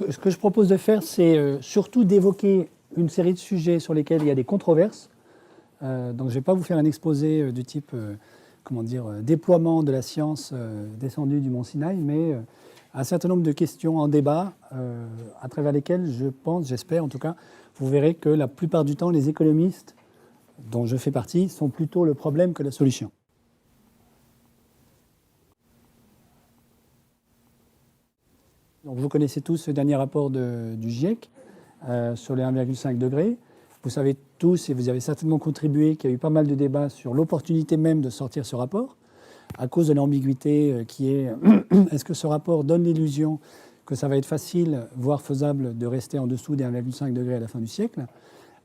Ce que je propose de faire, c'est surtout d'évoquer une série de sujets sur lesquels il y a des controverses. Donc je ne vais pas vous faire un exposé du type comment dire, déploiement de la science descendue du mont Sinaï, mais un certain nombre de questions en débat à travers lesquelles je pense, j'espère en tout cas, vous verrez que la plupart du temps, les économistes dont je fais partie sont plutôt le problème que la solution. Donc vous connaissez tous ce dernier rapport du GIEC sur les 1,5 degrés. Vous savez tous, et vous avez certainement contribué, qu'il y a eu pas mal de débats sur l'opportunité même de sortir ce rapport, à cause de l'ambiguïté qui est est-ce que ce rapport donne l'illusion que ça va être facile, voire faisable, de rester en dessous des 1,5 degrés à la fin du siècle.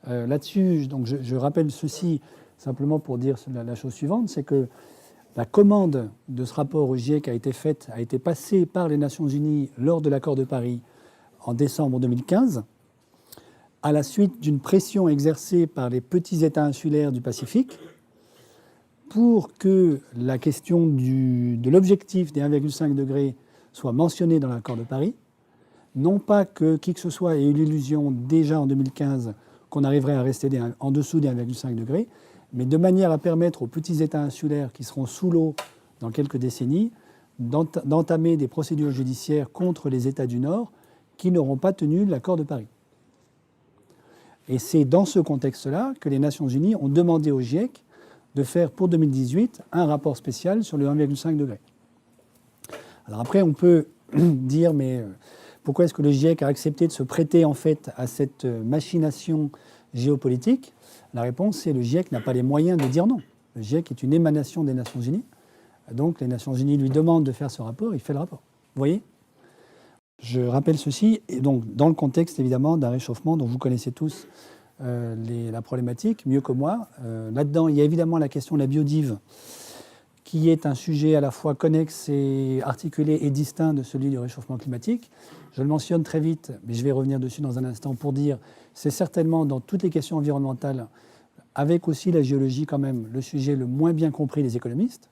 Là-dessus, donc je rappelle ceci simplement pour dire la chose suivante, c'est que la commande de ce rapport au GIEC a été passée par les Nations Unies lors de l'accord de Paris en décembre 2015, à la suite d'une pression exercée par les petits États insulaires du Pacifique pour que la question de l'objectif des 1,5 degrés soit mentionnée dans l'accord de Paris. Non pas que qui que ce soit ait eu l'illusion déjà en 2015 qu'on arriverait à rester en dessous des 1,5 degrés, mais de manière à permettre aux petits États insulaires qui seront sous l'eau dans quelques décennies d'entamer des procédures judiciaires contre les États du Nord qui n'auront pas tenu l'accord de Paris. Et c'est dans ce contexte-là que les Nations Unies ont demandé au GIEC de faire pour 2018 un rapport spécial sur le 1,5 degré. Alors après, on peut dire, mais pourquoi est-ce que le GIEC a accepté de se prêter en fait à cette machination géopolitique? La réponse, c'est que le GIEC n'a pas les moyens de dire non. Le GIEC est une émanation des Nations Unies. Donc les Nations Unies lui demandent de faire ce rapport, il fait le rapport. Vous voyez? Je rappelle ceci, et donc dans le contexte évidemment d'un réchauffement dont vous connaissez tous la problématique, mieux que moi. Là-dedans, il y a évidemment la question de la biodive, qui est un sujet à la fois connexe et articulé et distinct de celui du réchauffement climatique. Je le mentionne très vite, mais je vais revenir dessus dans un instant pour dire c'est certainement dans toutes les questions environnementales, avec aussi la géologie quand même, le sujet le moins bien compris des économistes.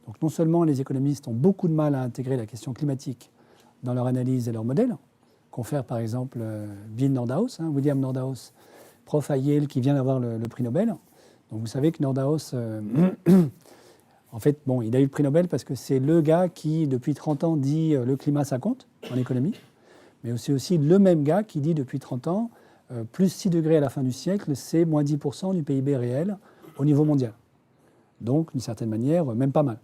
Donc non seulement les économistes ont beaucoup de mal à intégrer la question climatique dans leur analyse et leur modèle, confère par exemple Bill Nordhaus, William Nordhaus, prof à Yale qui vient d'avoir le prix Nobel. Donc vous savez que Nordhaus, en fait, bon, il a eu le prix Nobel parce que c'est le gars qui, depuis 30 ans, dit le climat, ça compte en économie. Mais c'est aussi le même gars qui dit depuis 30 ans, plus 6 degrés à la fin du siècle, c'est moins 10% du PIB réel au niveau mondial. Donc, d'une certaine manière, même pas mal.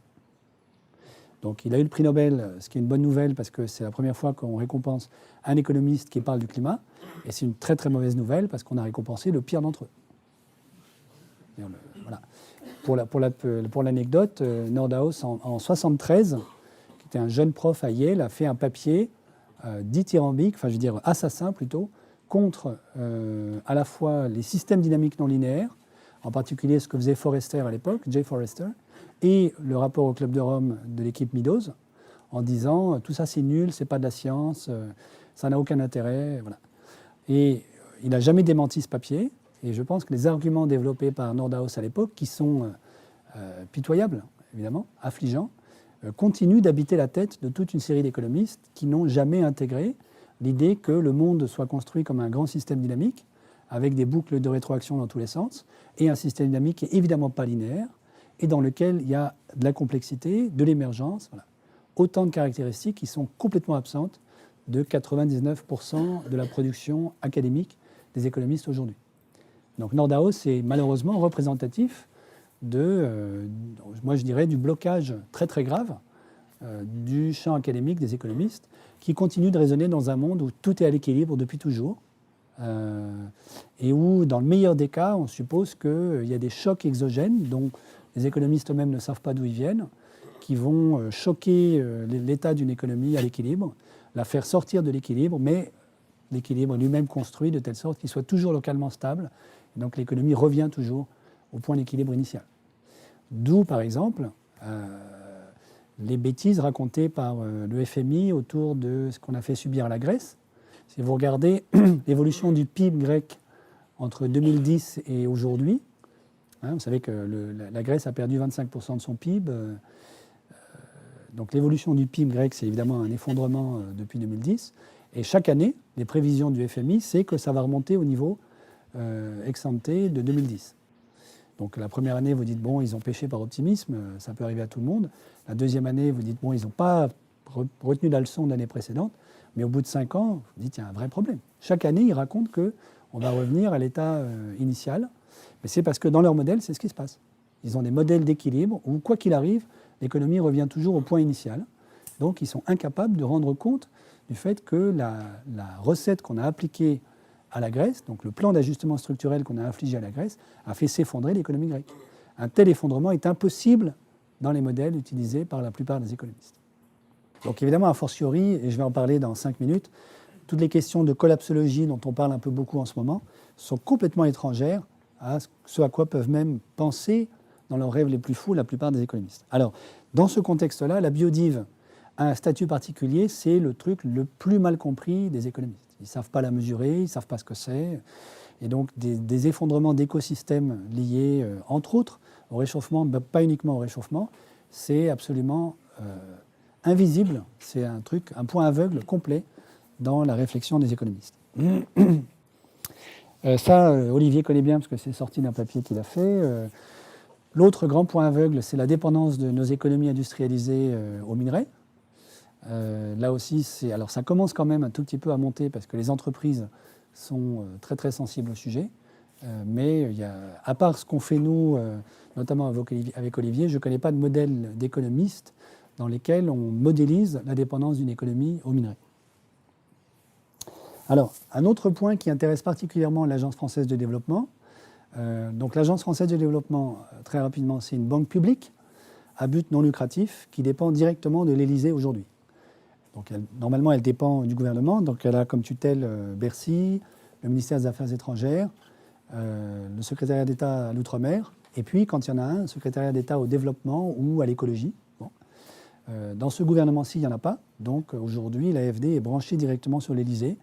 Donc il a eu le prix Nobel, ce qui est une bonne nouvelle parce que c'est la première fois qu'on récompense un économiste qui parle du climat. Et c'est une très très mauvaise nouvelle parce qu'on a récompensé le pire d'entre eux. Voilà. Pour l'anecdote, Nordhaus, en 1973, qui était un jeune prof à Yale, a fait un papier dithyrambique, enfin je veux dire assassin plutôt, contre à la fois les systèmes dynamiques non linéaires, en particulier ce que faisait Forrester à l'époque, Jay Forrester, et le rapport au Club de Rome de l'équipe Meadows, en disant tout ça c'est nul, c'est pas de la science, ça n'a aucun intérêt. Voilà. Et il n'a jamais démenti ce papier, et je pense que les arguments développés par Nordhaus à l'époque, qui sont pitoyables, évidemment, affligeants, continuent d'habiter la tête de toute une série d'économistes qui n'ont jamais intégré l'idée que le monde soit construit comme un grand système dynamique, avec des boucles de rétroaction dans tous les sens, et un système dynamique qui n'est évidemment pas linéaire, et dans lequel il y a de la complexité, de l'émergence, voilà. Autant de caractéristiques qui sont complètement absentes de 99% de la production académique des économistes aujourd'hui. Donc Nordhaus est malheureusement représentatif moi je dirais, du blocage très très grave du champ académique des économistes qui continue de raisonner dans un monde où tout est à l'équilibre depuis toujours et où, dans le meilleur des cas, on suppose qu'il y a des chocs exogènes dont les économistes eux-mêmes ne savent pas d'où ils viennent, qui vont choquer l'état d'une économie à l'équilibre, la faire sortir de l'équilibre, mais l'équilibre lui-même construit de telle sorte qu'il soit toujours localement stable. Et donc l'économie revient toujours au point d'équilibre initial. D'où, par exemple, les bêtises racontées par le FMI autour de ce qu'on a fait subir à la Grèce. Si vous regardez l'évolution du PIB grec entre 2010 et aujourd'hui, vous savez que la Grèce a perdu 25% de son PIB. Donc l'évolution du PIB grec, c'est évidemment un effondrement depuis 2010. Et chaque année, les prévisions du FMI, c'est que ça va remonter au niveau ex-ante de 2010. Donc la première année, vous dites, bon, ils ont pêché par optimisme, ça peut arriver à tout le monde. La deuxième année, vous dites, bon, ils n'ont pas retenu la leçon de l'année précédente. Mais au bout de 5 ans, vous dites, il y a un vrai problème. Chaque année, ils racontent qu'on va revenir à l'état initial. Mais c'est parce que dans leur modèle, c'est ce qui se passe. Ils ont des modèles d'équilibre où, quoi qu'il arrive, l'économie revient toujours au point initial. Donc, ils sont incapables de rendre compte du fait que la recette qu'on a appliquée à la Grèce, donc le plan d'ajustement structurel qu'on a infligé à la Grèce, a fait s'effondrer l'économie grecque. Un tel effondrement est impossible dans les modèles utilisés par la plupart des économistes. Donc évidemment, a fortiori, et je vais en parler dans 5 minutes, toutes les questions de collapsologie dont on parle un peu beaucoup en ce moment sont complètement étrangères à ce à quoi peuvent même penser dans leurs rêves les plus fous la plupart des économistes. Alors, dans ce contexte-là, la biodive a un statut particulier, c'est le truc le plus mal compris des économistes. Ils ne savent pas la mesurer, ils ne savent pas ce que c'est. Et donc des effondrements d'écosystèmes liés, entre autres, au réchauffement, pas uniquement au réchauffement, c'est absolument invisible. C'est un point aveugle complet dans la réflexion des économistes. Olivier connaît bien parce que c'est sorti d'un papier qu'il a fait. L'autre grand point aveugle, c'est la dépendance de nos économies industrialisées aux minerais. Là aussi, alors ça commence quand même un tout petit peu à monter parce que les entreprises sont très très sensibles au sujet. Mais à part ce qu'on fait nous, notamment avec Olivier, je ne connais pas de modèle d'économiste dans lesquels on modélise la dépendance d'une économie aux minerais. Alors, un autre point qui intéresse particulièrement l'Agence française de développement. Donc l'Agence française de développement, très rapidement, c'est une banque publique à but non lucratif qui dépend directement de l'Élysée aujourd'hui. Donc normalement, elle dépend du gouvernement. Donc elle a comme tutelle Bercy, le ministère des Affaires étrangères, le secrétariat d'État à l'outre-mer, et puis, quand il y en a un secrétariat d'État au développement ou à l'écologie. Bon. Dans ce gouvernement-ci, il n'y en a pas. Donc aujourd'hui, l'AFD est branchée directement sur l'Élysée,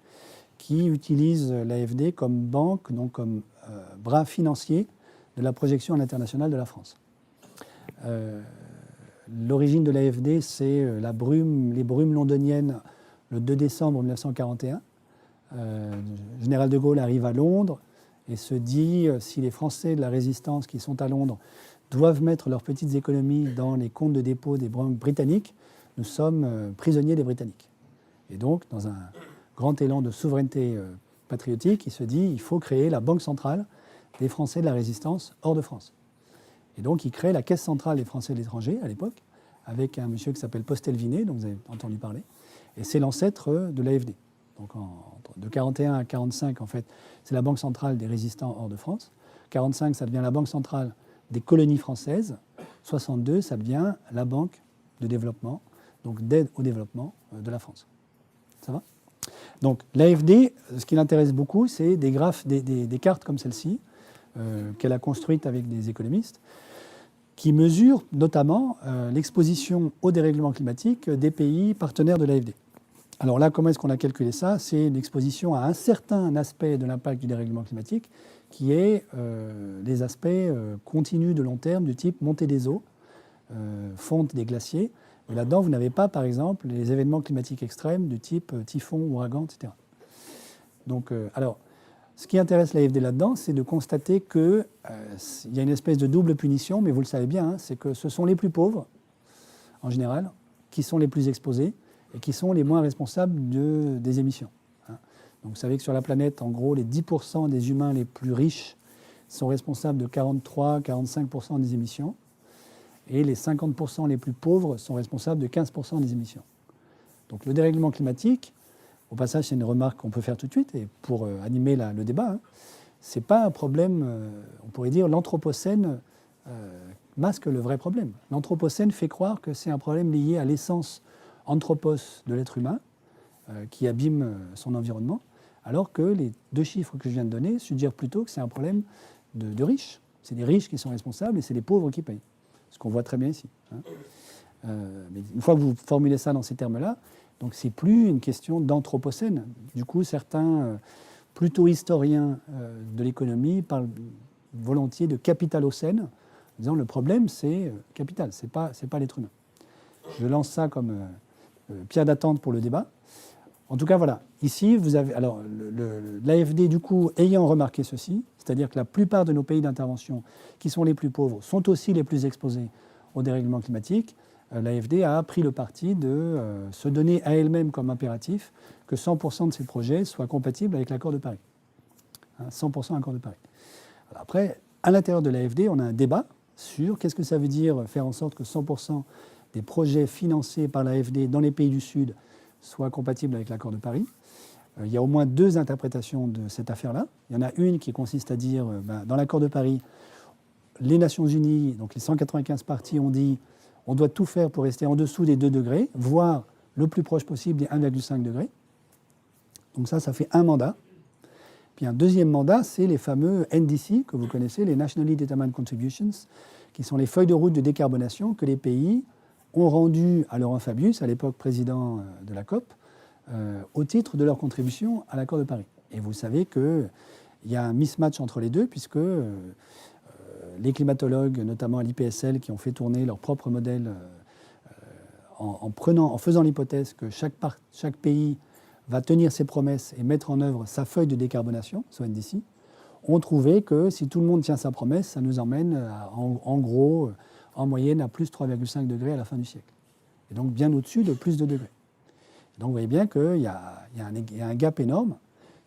qui utilise l'AFD comme banque, donc comme bras financier de la projection à l'international de la France. L'origine de l'AFD, c'est les brumes londoniennes le 2 décembre 1941. Général de Gaulle arrive à Londres et se dit si les Français de la résistance qui sont à Londres doivent mettre leurs petites économies dans les comptes de dépôt des banques britanniques, nous sommes prisonniers des Britanniques. Et donc, dans un grand élan de souveraineté patriotique, il se dit il faut créer la banque centrale des Français de la résistance hors de France. Et donc, il crée la Caisse centrale des Français de l'étranger, à l'époque, avec un monsieur qui s'appelle Postel-Vinet, dont vous avez entendu parler. Et c'est l'ancêtre de l'AFD. Donc, de 1941 à 1945, en fait, c'est la Banque centrale des résistants hors de France. 1945, ça devient la Banque centrale des colonies françaises. 1962, ça devient la Banque de développement, donc d'aide au développement de la France. Ça va ? Donc, l'AFD, ce qui l'intéresse beaucoup, c'est des cartes comme celle-ci, qu'elle a construites avec des économistes, qui mesurent notamment l'exposition au dérèglement climatique des pays partenaires de l'AFD. Alors là, comment est-ce qu'on a calculé ça ? C'est une exposition à un certain aspect de l'impact du dérèglement climatique, qui est les aspects continus de long terme du type montée des eaux, fonte des glaciers. Et là-dedans, vous n'avez pas, par exemple, les événements climatiques extrêmes du type typhon, ouragan, etc. Donc, alors, ce qui intéresse l'AFD là-dedans, c'est de constater qu'il y a une espèce de double punition, mais vous le savez bien, hein, c'est que ce sont les plus pauvres, en général, qui sont les plus exposés et qui sont les moins responsables des émissions. Hein. Donc vous savez que sur la planète, en gros, les 10% des humains les plus riches sont responsables de 43-45% des émissions, et les 50% les plus pauvres sont responsables de 15% des émissions. Donc le dérèglement climatique, au passage, c'est une remarque qu'on peut faire tout de suite, et pour animer le débat, hein, ce n'est pas un problème, on pourrait dire, l'anthropocène masque le vrai problème. L'anthropocène fait croire que c'est un problème lié à l'essence anthropos de l'être humain, qui abîme son environnement, alors que les 2 chiffres que je viens de donner suggèrent plutôt que c'est un problème de riches. C'est les riches qui sont responsables et c'est les pauvres qui payent. Ce qu'on voit très bien ici. Hein. Mais une fois que vous formulez ça dans ces termes-là, donc c'est plus une question d'anthropocène. Du coup, certains, plutôt historiens de l'économie, parlent volontiers de capitalocène, en disant le problème c'est capital, c'est pas l'être humain. Je lance ça comme pierre d'attente pour le débat. En tout cas, voilà. Ici, vous avez. Alors, l'AFD, du coup, ayant remarqué ceci, c'est-à-dire que la plupart de nos pays d'intervention, qui sont les plus pauvres, sont aussi les plus exposés au dérèglement climatique, l'AFD a pris le parti de se donner à elle-même comme impératif que 100% de ces projets soient compatibles avec l'accord de Paris. 100% accord de Paris. Alors après, à l'intérieur de l'AFD, on a un débat sur qu'est-ce que ça veut dire faire en sorte que 100% des projets financés par l'AFD dans les pays du Sud soient compatibles avec l'accord de Paris. Il y a au moins deux interprétations de cette affaire-là. Il y en a une qui consiste à dire, dans l'accord de Paris, les Nations Unies, donc les 195 parties ont dit on doit tout faire pour rester en dessous des 2 degrés, voire le plus proche possible des 1,5 degrés. Donc ça fait un mandat. Puis un deuxième mandat, c'est les fameux NDC, que vous connaissez, les Nationally Determined Contributions, qui sont les feuilles de route de décarbonation que les pays ont rendues à Laurent Fabius, à l'époque président de la COP, au titre de leur contribution à l'accord de Paris. Et vous savez qu'il y a un mismatch entre les deux, puisque les climatologues, notamment à l'IPSL, qui ont fait tourner leur propre modèle en faisant l'hypothèse que chaque pays va tenir ses promesses et mettre en œuvre sa feuille de décarbonation, son NDC, ont trouvé que si tout le monde tient sa promesse, ça nous emmène en gros, en moyenne, à plus 3,5 degrés à la fin du siècle. Et donc bien au-dessus de plus de degrés. Donc vous voyez bien qu'il y a un gap énorme,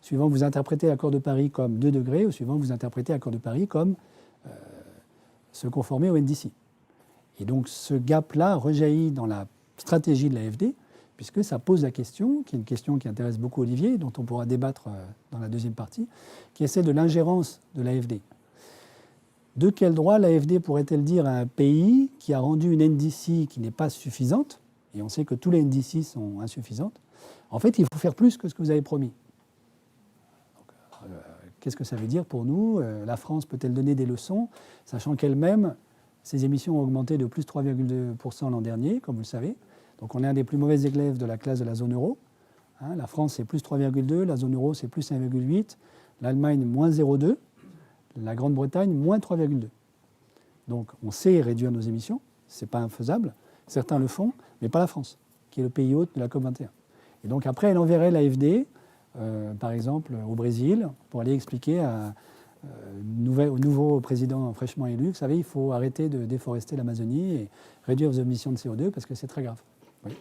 suivant que vous interprétez l'accord de Paris comme 2 degrés, ou suivant que vous interprétez l'accord de Paris comme se conformer au NDC. Et donc ce gap-là rejaillit dans la stratégie de l'AFD, puisque ça pose la question, qui est une question qui intéresse beaucoup Olivier, dont on pourra débattre dans la deuxième partie, qui est celle de l'ingérence de l'AFD. De quel droit l'AFD pourrait-elle dire à un pays qui a rendu une NDC qui n'est pas suffisante, et on sait que tous les NDC sont insuffisantes, en fait, il faut faire plus que ce que vous avez promis. Qu'est-ce que ça veut dire pour nous? La France peut-elle donner des leçons, sachant qu'elle-même, ses émissions ont augmenté de plus 3,2% l'an dernier, comme vous le savez. Donc on est un des plus mauvais élèves de la classe de la zone euro. La France, c'est plus 3,2, la zone euro, c'est plus 1,8, l'Allemagne, moins 0,2, la Grande-Bretagne, moins 3,2. Donc on sait réduire nos émissions, ce n'est pas infaisable. Certains le font, mais pas la France, qui est le pays hôte de la COP21. Et donc après, elle enverrait l'AFD, par exemple, au Brésil, pour aller expliquer au nouveau président fraîchement élu, vous savez, il faut arrêter de déforester l'Amazonie et réduire vos émissions de CO2 parce que c'est très grave. Oui.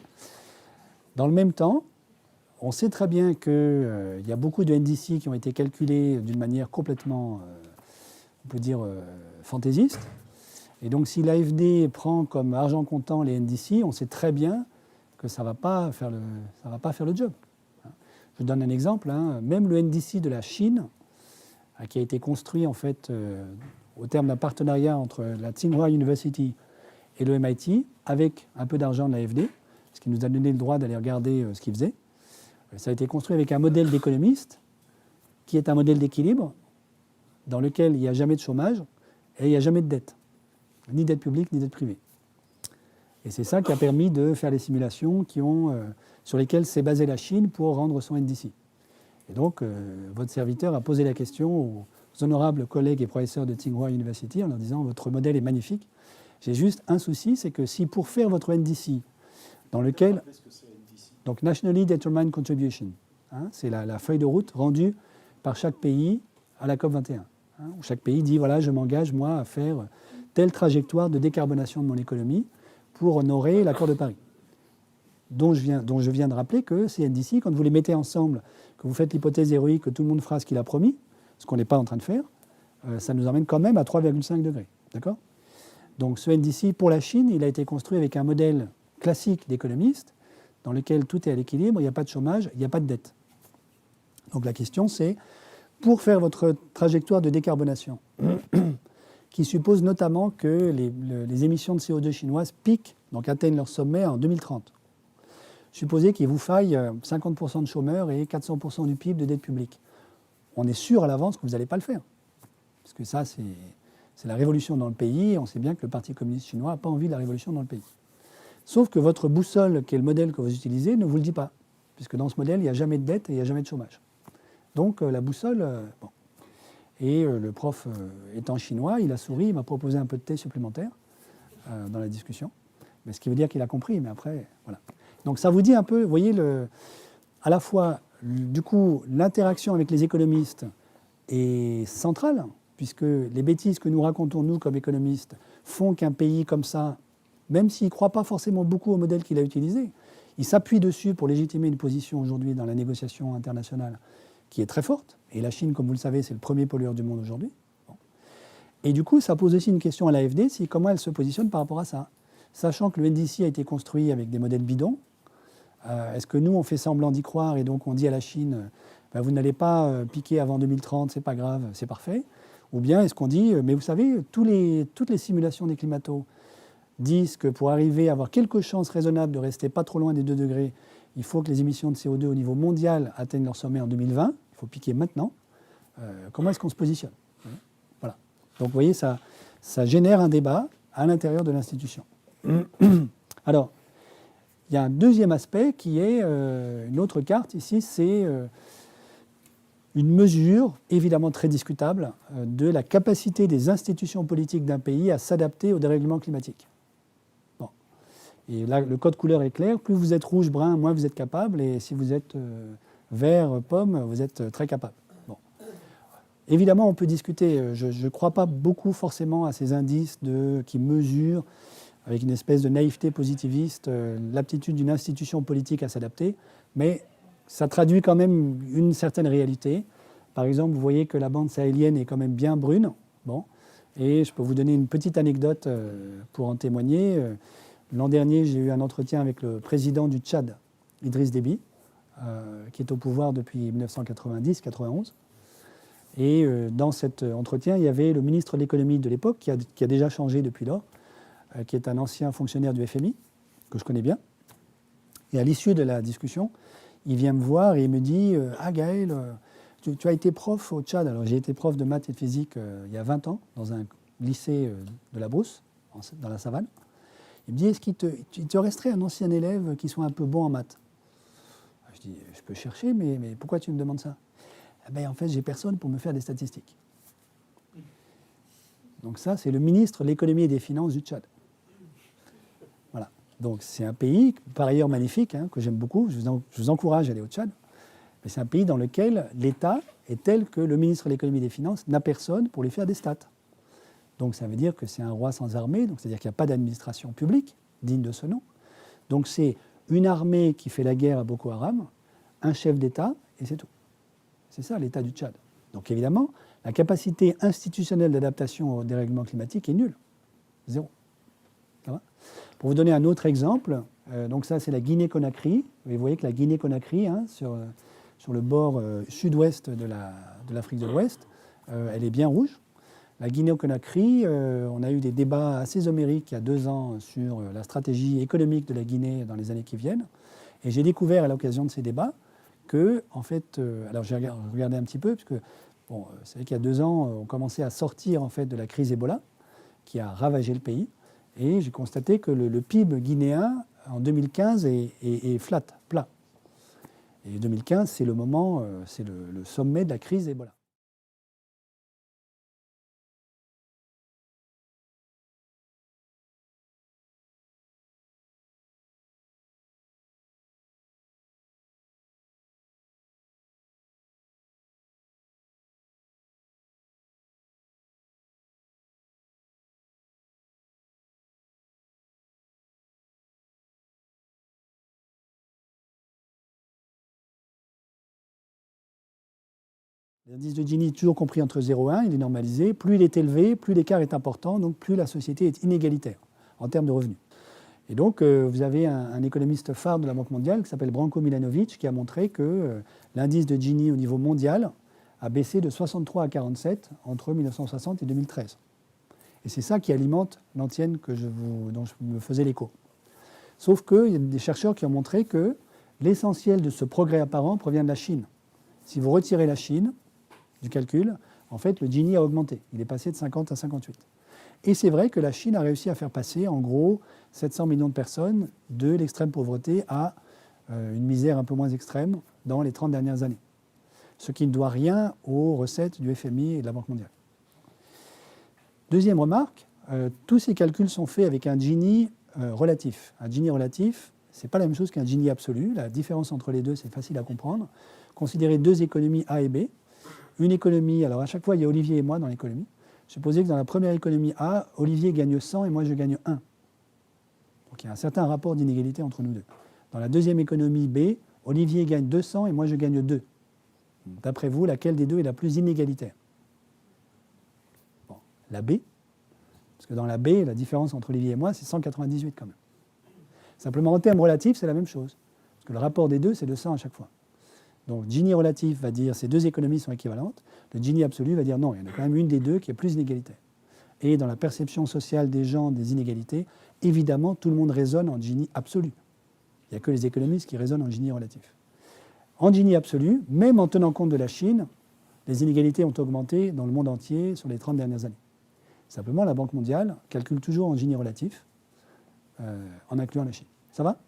Dans le même temps, on sait très bien qu'il y a beaucoup de NDC qui ont été calculés d'une manière complètement, on peut dire, fantaisiste. Et donc si l'AFD prend comme argent comptant les NDC, on sait très bien que ça ne va pas faire le job. Je vous donne un exemple. Même le NDC de la Chine, qui a été construit en fait au terme d'un partenariat entre la Tsinghua University et le MIT, avec un peu d'argent de l'AFD, ce qui nous a donné le droit d'aller regarder ce qu'ils faisaient. Ça a été construit avec un modèle d'économiste, qui est un modèle d'équilibre, dans lequel il n'y a jamais de chômage et il n'y a jamais de dette, ni dette publique ni dette privée. Et c'est ça qui a permis de faire les simulations sur lesquelles s'est basée la Chine pour rendre son NDC. Et donc, votre serviteur a posé la question aux honorables collègues et professeurs de Tsinghua University en leur disant « Votre modèle est magnifique. J'ai juste un souci, c'est que si pour faire votre NDC, dans lequel… » Donc, Nationally Determined Contribution, c'est la feuille de route rendue par chaque pays à la COP21. Où chaque pays dit « Voilà, je m'engage, moi, à faire telle trajectoire de décarbonation de mon économie pour honorer l'accord de Paris. » dont je viens de rappeler que ces NDC, quand vous les mettez ensemble, que vous faites l'hypothèse héroïque que tout le monde fera ce qu'il a promis, ce qu'on n'est pas en train de faire, ça nous emmène quand même à 3,5 degrés. D'accord ? Donc ce NDC, pour la Chine, il a été construit avec un modèle classique d'économiste, dans lequel tout est à l'équilibre, il n'y a pas de chômage, il n'y a pas de dette. Donc la question c'est, pour faire votre trajectoire de décarbonation, qui suppose notamment que les émissions de CO2 chinoises piquent, donc atteignent leur sommet en 2030. Supposez qu'il vous faille 50% de chômeurs et 400% du PIB de dette publique. On est sûr à l'avance que vous n'allez pas le faire. Parce que ça, c'est la révolution dans le pays, et on sait bien que le Parti communiste chinois n'a pas envie de la révolution dans le pays. Sauf que votre boussole, qui est le modèle que vous utilisez, ne vous le dit pas. Puisque dans ce modèle, il n'y a jamais de dette et il n'y a jamais de chômage. Donc la boussole, bon. Et le prof étant chinois, il a souri, il m'a proposé un peu de thé supplémentaire dans la discussion. Mais ce qui veut dire qu'il a compris, mais après, voilà. Donc ça vous dit un peu, vous voyez, à la fois, du coup, l'interaction avec les économistes est centrale, puisque les bêtises que nous racontons, nous, comme économistes, font qu'un pays comme ça, même s'il ne croit pas forcément beaucoup au modèle qu'il a utilisé, il s'appuie dessus pour légitimer une position aujourd'hui dans la négociation internationale qui est très forte. Et la Chine, comme vous le savez, c'est le premier pollueur du monde aujourd'hui. Bon. Et du coup, ça pose aussi une question à l'AFD, c'est comment elle se positionne par rapport à ça. Sachant que le NDC a été construit avec des modèles bidons, est-ce que nous, on fait semblant d'y croire et donc on dit à la Chine, ben, vous n'allez pas piquer avant 2030, c'est pas grave, c'est parfait. Ou bien est-ce qu'on dit, mais vous savez, toutes les simulations des climatos disent que pour arriver à avoir quelques chances raisonnables de rester pas trop loin des 2 degrés, il faut que les émissions de CO2 au niveau mondial atteignent leur sommet en 2020. Il faut piquer maintenant. Comment est-ce qu'on se positionne? Voilà. Donc vous voyez, ça génère un débat à l'intérieur de l'institution. Alors, il y a un deuxième aspect qui est une autre carte ici, c'est une mesure évidemment très discutable de la capacité des institutions politiques d'un pays à s'adapter au dérèglement climatique. Bon. Et là, le code couleur est clair, plus vous êtes rouge, brun, moins vous êtes capable, et si vous êtes vert, pomme, vous êtes très capable. Bon. Évidemment, on peut discuter, je ne crois pas beaucoup forcément à ces indices qui mesurent avec une espèce de naïveté positiviste, l'aptitude d'une institution politique à s'adapter, mais ça traduit quand même une certaine réalité. Par exemple, vous voyez que la bande sahélienne est quand même bien brune. Bon. Et je peux vous donner une petite anecdote pour en témoigner. L'an dernier, j'ai eu un entretien avec le président du Tchad, Idriss Déby, qui est au pouvoir depuis 1990-91. Et dans cet entretien, il y avait le ministre de l'économie de l'époque, qui a déjà changé depuis lors, qui est un ancien fonctionnaire du FMI, que je connais bien. Et à l'issue de la discussion, il vient me voir et il me dit « Ah Gaël, tu as été prof au Tchad ». Alors j'ai été prof de maths et de physique il y a 20 ans, dans un lycée de la Brousse, dans la savane. Il me dit « Est-ce qu'il te resterait un ancien élève qui soit un peu bon en maths ?» Je dis « Je peux chercher, mais pourquoi tu me demandes ça ?» Eh bien, en fait, j'ai personne pour me faire des statistiques. Donc ça, c'est le ministre de l'économie et des finances du Tchad. Voilà. Donc c'est un pays, par ailleurs magnifique, hein, que j'aime beaucoup. Je vous encourage à aller au Tchad. Mais c'est un pays dans lequel l'État est tel que le ministre de l'économie et des finances n'a personne pour lui faire des stats. Donc ça veut dire que c'est un roi sans armée, donc c'est-à-dire qu'il n'y a pas d'administration publique digne de ce nom. Donc c'est une armée qui fait la guerre à Boko Haram, un chef d'État, et c'est tout. C'est ça l'État du Tchad. Donc évidemment, la capacité institutionnelle d'adaptation au dérèglement climatique est nulle. Zéro. Ça va ? Pour vous donner un autre exemple, donc ça c'est la Guinée-Conakry. Vous voyez que la Guinée-Conakry, hein, sur le bord sud-ouest de l'Afrique de l'Ouest, elle est bien rouge. La Guinée-Conakry, on a eu des débats assez homériques il y a 2 ans sur la stratégie économique de la Guinée dans les années qui viennent. Et j'ai découvert à l'occasion de ces débats que, en fait, alors j'ai regardé un petit peu, parce que, bon, c'est vrai qu'il y a 2 ans, on commençait à sortir en fait de la crise Ebola, qui a ravagé le pays. Et j'ai constaté que le PIB guinéen, en 2015, est flat, plat. Et 2015, c'est le moment, c'est le sommet de la crise Ebola. L'indice de Gini est toujours compris entre 0 et 1, il est normalisé. Plus il est élevé, plus l'écart est important, donc plus la société est inégalitaire en termes de revenus. Et donc, vous avez un économiste phare de la Banque mondiale qui s'appelle Branko Milanovic qui a montré que l'indice de Gini au niveau mondial a baissé de 63 à 47 entre 1960 et 2013. Et c'est ça qui alimente l'antienne dont je me faisais l'écho. Sauf qu'il y a des chercheurs qui ont montré que l'essentiel de ce progrès apparent provient de la Chine. Si vous retirez la Chine du calcul, en fait, le Gini a augmenté. Il est passé de 50 à 58. Et c'est vrai que la Chine a réussi à faire passer, en gros, 700 millions de personnes de l'extrême pauvreté à une misère un peu moins extrême dans les 30 dernières années. Ce qui ne doit rien aux recettes du FMI et de la Banque mondiale. Deuxième remarque, tous ces calculs sont faits avec un Gini relatif. Un Gini relatif, ce n'est pas la même chose qu'un Gini absolu. La différence entre les deux, c'est facile à comprendre. Considérez deux économies A et B. Une économie, alors à chaque fois, il y a Olivier et moi dans l'économie. Supposez que dans la première économie A, Olivier gagne 100 et moi je gagne 1. Donc il y a un certain rapport d'inégalité entre nous deux. Dans la deuxième économie B, Olivier gagne 200 et moi je gagne 2. D'après vous, laquelle des deux est la plus inégalitaire? Bon, la B, parce que dans la B, la différence entre Olivier et moi, c'est 198 quand même. Simplement, en termes relatifs, c'est la même chose. Parce que le rapport des deux, c'est de 100 à chaque fois. Donc, Gini relatif va dire ces deux économies sont équivalentes. Le Gini absolu va dire non, il y en a quand même une des deux qui est plus inégalitaire. Et dans la perception sociale des gens des inégalités, évidemment, tout le monde raisonne en Gini absolu. Il n'y a que les économistes qui raisonnent en Gini relatif. En Gini absolu, même en tenant compte de la Chine, les inégalités ont augmenté dans le monde entier sur les 30 dernières années. Simplement, la Banque mondiale calcule toujours en Gini relatif, en incluant la Chine. Ça va?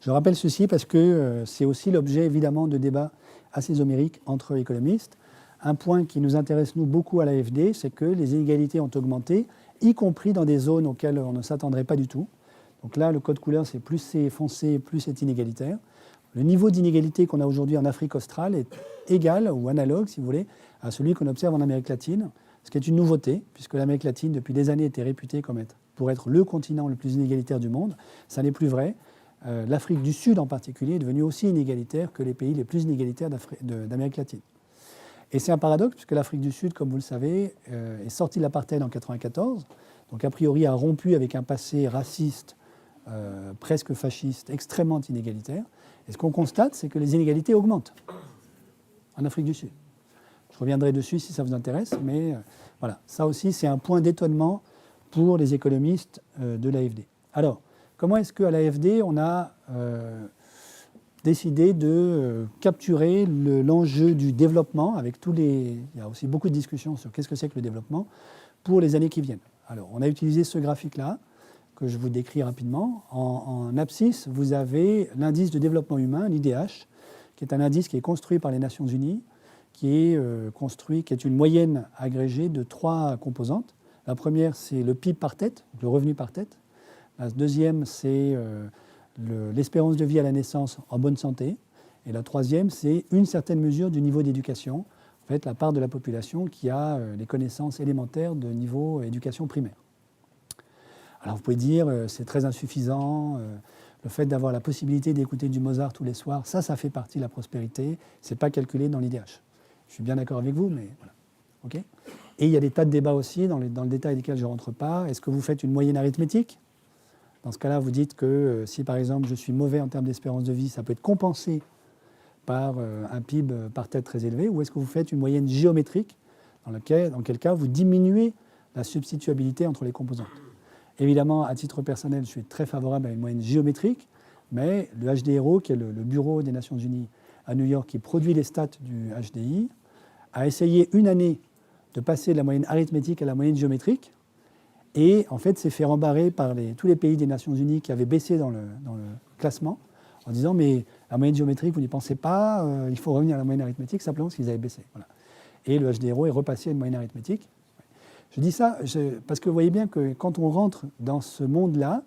Je rappelle ceci parce que c'est aussi l'objet, évidemment, de débats assez homériques entre économistes. Un point qui nous intéresse, nous, beaucoup à l'AFD, c'est que les inégalités ont augmenté, y compris dans des zones auxquelles on ne s'attendrait pas du tout. Donc là, le code couleur, c'est plus c'est foncé, plus c'est inégalitaire. Le niveau d'inégalité qu'on a aujourd'hui en Afrique australe est égal ou analogue, si vous voulez, à celui qu'on observe en Amérique latine, ce qui est une nouveauté, puisque l'Amérique latine, depuis des années, était réputée pour être le continent le plus inégalitaire du monde. Ça n'est plus vrai. L'Afrique du Sud, en particulier, est devenue aussi inégalitaire que les pays les plus inégalitaires d'Amérique latine. Et c'est un paradoxe, puisque l'Afrique du Sud, comme vous le savez, est sortie de l'apartheid en 1994, donc a priori a rompu avec un passé raciste, presque fasciste, extrêmement inégalitaire. Et ce qu'on constate, c'est que les inégalités augmentent en Afrique du Sud. Je reviendrai dessus si ça vous intéresse, mais voilà, ça aussi c'est un point d'étonnement pour les économistes de l'AFD. Alors, comment est-ce qu'à l'AFD, on a décidé de capturer l'enjeu du développement avec tous les... Il y a aussi beaucoup de discussions sur qu'est-ce que c'est que le développement pour les années qui viennent. Alors, on a utilisé ce graphique-là, que je vous décris rapidement. En abscisse, vous avez l'indice de développement humain, l'IDH, qui est un indice qui est construit par les Nations Unies, qui est une moyenne agrégée de 3 composantes. La première, c'est le PIB par tête, le revenu par tête. La deuxième, c'est l'espérance de vie à la naissance en bonne santé. Et la troisième, c'est une certaine mesure du niveau d'éducation, en fait, la part de la population qui a les connaissances élémentaires de niveau éducation primaire. Alors vous pouvez dire c'est très insuffisant, le fait d'avoir la possibilité d'écouter du Mozart tous les soirs, ça fait partie de la prospérité, ce n'est pas calculé dans l'IDH. Je suis bien d'accord avec vous, mais voilà. Okay. Et il y a des tas de débats aussi, dans le détail desquels je ne rentre pas. Est-ce que vous faites une moyenne arithmétique? Dans ce cas-là, vous dites que si par exemple je suis mauvais en termes d'espérance de vie, ça peut être compensé par un PIB par tête très élevé, ou est-ce que vous faites une moyenne géométrique, dans quel cas vous diminuez la substituabilité entre les composantes? Évidemment, à titre personnel, je suis très favorable à une moyenne géométrique, mais le HDRO, qui est le bureau des Nations Unies à New York, qui produit les stats du HDI, a essayé une année de passer de la moyenne arithmétique à la moyenne géométrique, et en fait s'est fait rembarrer par tous les pays des Nations Unies qui avaient baissé dans le classement, en disant mais la moyenne géométrique, vous n'y pensez pas, il faut revenir à la moyenne arithmétique, simplement parce qu'ils avaient baissé. Voilà. Et le HDRO est repassé à une moyenne arithmétique. Je dis ça parce que vous voyez bien que quand on rentre dans ce monde-là,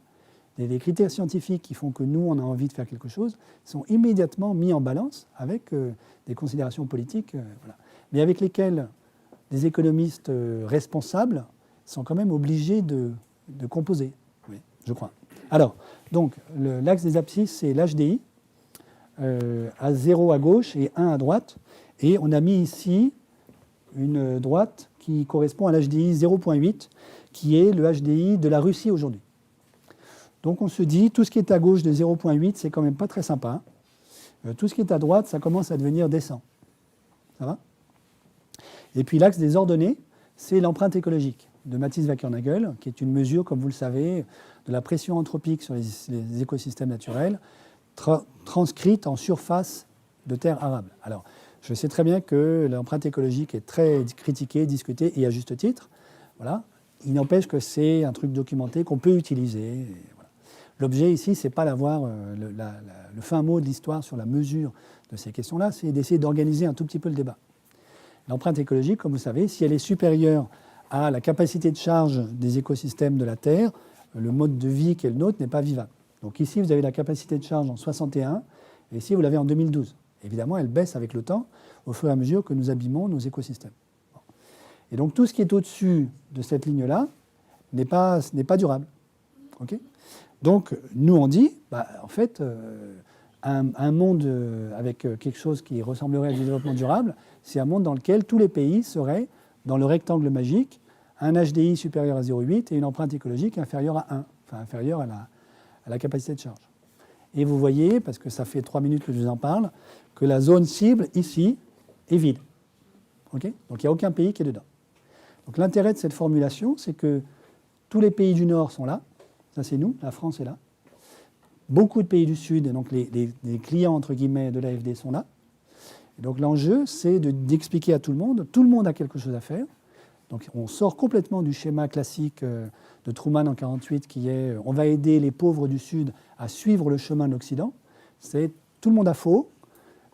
les critères scientifiques qui font que nous, on a envie de faire quelque chose, sont immédiatement mis en balance avec des considérations politiques, voilà, mais avec lesquelles les économistes responsables sont quand même obligés de composer, oui, je crois. Alors, donc, l'axe des abscisses, c'est l'HDI, à 0 à gauche et 1 à droite, et on a mis ici une droite qui correspond à l'HDI 0,8, qui est le HDI de la Russie aujourd'hui. Donc on se dit, tout ce qui est à gauche de 0,8, c'est quand même pas très sympa. Tout ce qui est à droite, ça commence à devenir décent. Ça va? Et puis l'axe des ordonnées, c'est l'empreinte écologique de Matisse-Wackernagel, qui est une mesure, comme vous le savez, de la pression anthropique sur les écosystèmes naturels, transcrite en surface de terre arable. Alors, je sais très bien que l'empreinte écologique est très critiquée, discutée, et à juste titre. Voilà. Il n'empêche que c'est un truc documenté qu'on peut utiliser. Voilà. L'objet ici, ce n'est pas d'avoir le fin mot de l'histoire sur la mesure de ces questions-là, c'est d'essayer d'organiser un tout petit peu le débat. L'empreinte écologique, comme vous savez, si elle est supérieure à la capacité de charge des écosystèmes de la Terre, le mode de vie qui est le nôtre n'est pas vivable. Donc ici, vous avez la capacité de charge en 61, et ici, vous l'avez en 2012. Évidemment, elle baisse avec le temps, au fur et à mesure que nous abîmons nos écosystèmes. Et donc tout ce qui est au-dessus de cette ligne-là n'est pas durable. Okay, donc nous, on dit, en fait, un monde avec quelque chose qui ressemblerait à du développement durable, c'est un monde dans lequel tous les pays seraient dans le rectangle magique, un HDI supérieur à 0,8 et une empreinte écologique inférieure à 1, enfin inférieure à la capacité de charge. Et vous voyez, parce que ça fait 3 minutes que je vous en parle, que la zone cible, ici, est vide. Okay, donc il n'y a aucun pays qui est dedans. Donc l'intérêt de cette formulation, c'est que tous les pays du Nord sont là, ça c'est nous, la France est là. Beaucoup de pays du Sud, et donc les clients entre guillemets de l'AFD sont là. Et donc l'enjeu, c'est d'expliquer à tout le monde a quelque chose à faire. Donc on sort complètement du schéma classique de Truman en 1948 qui est on va aider les pauvres du Sud à suivre le chemin de l'Occident. C'est tout le monde a faux.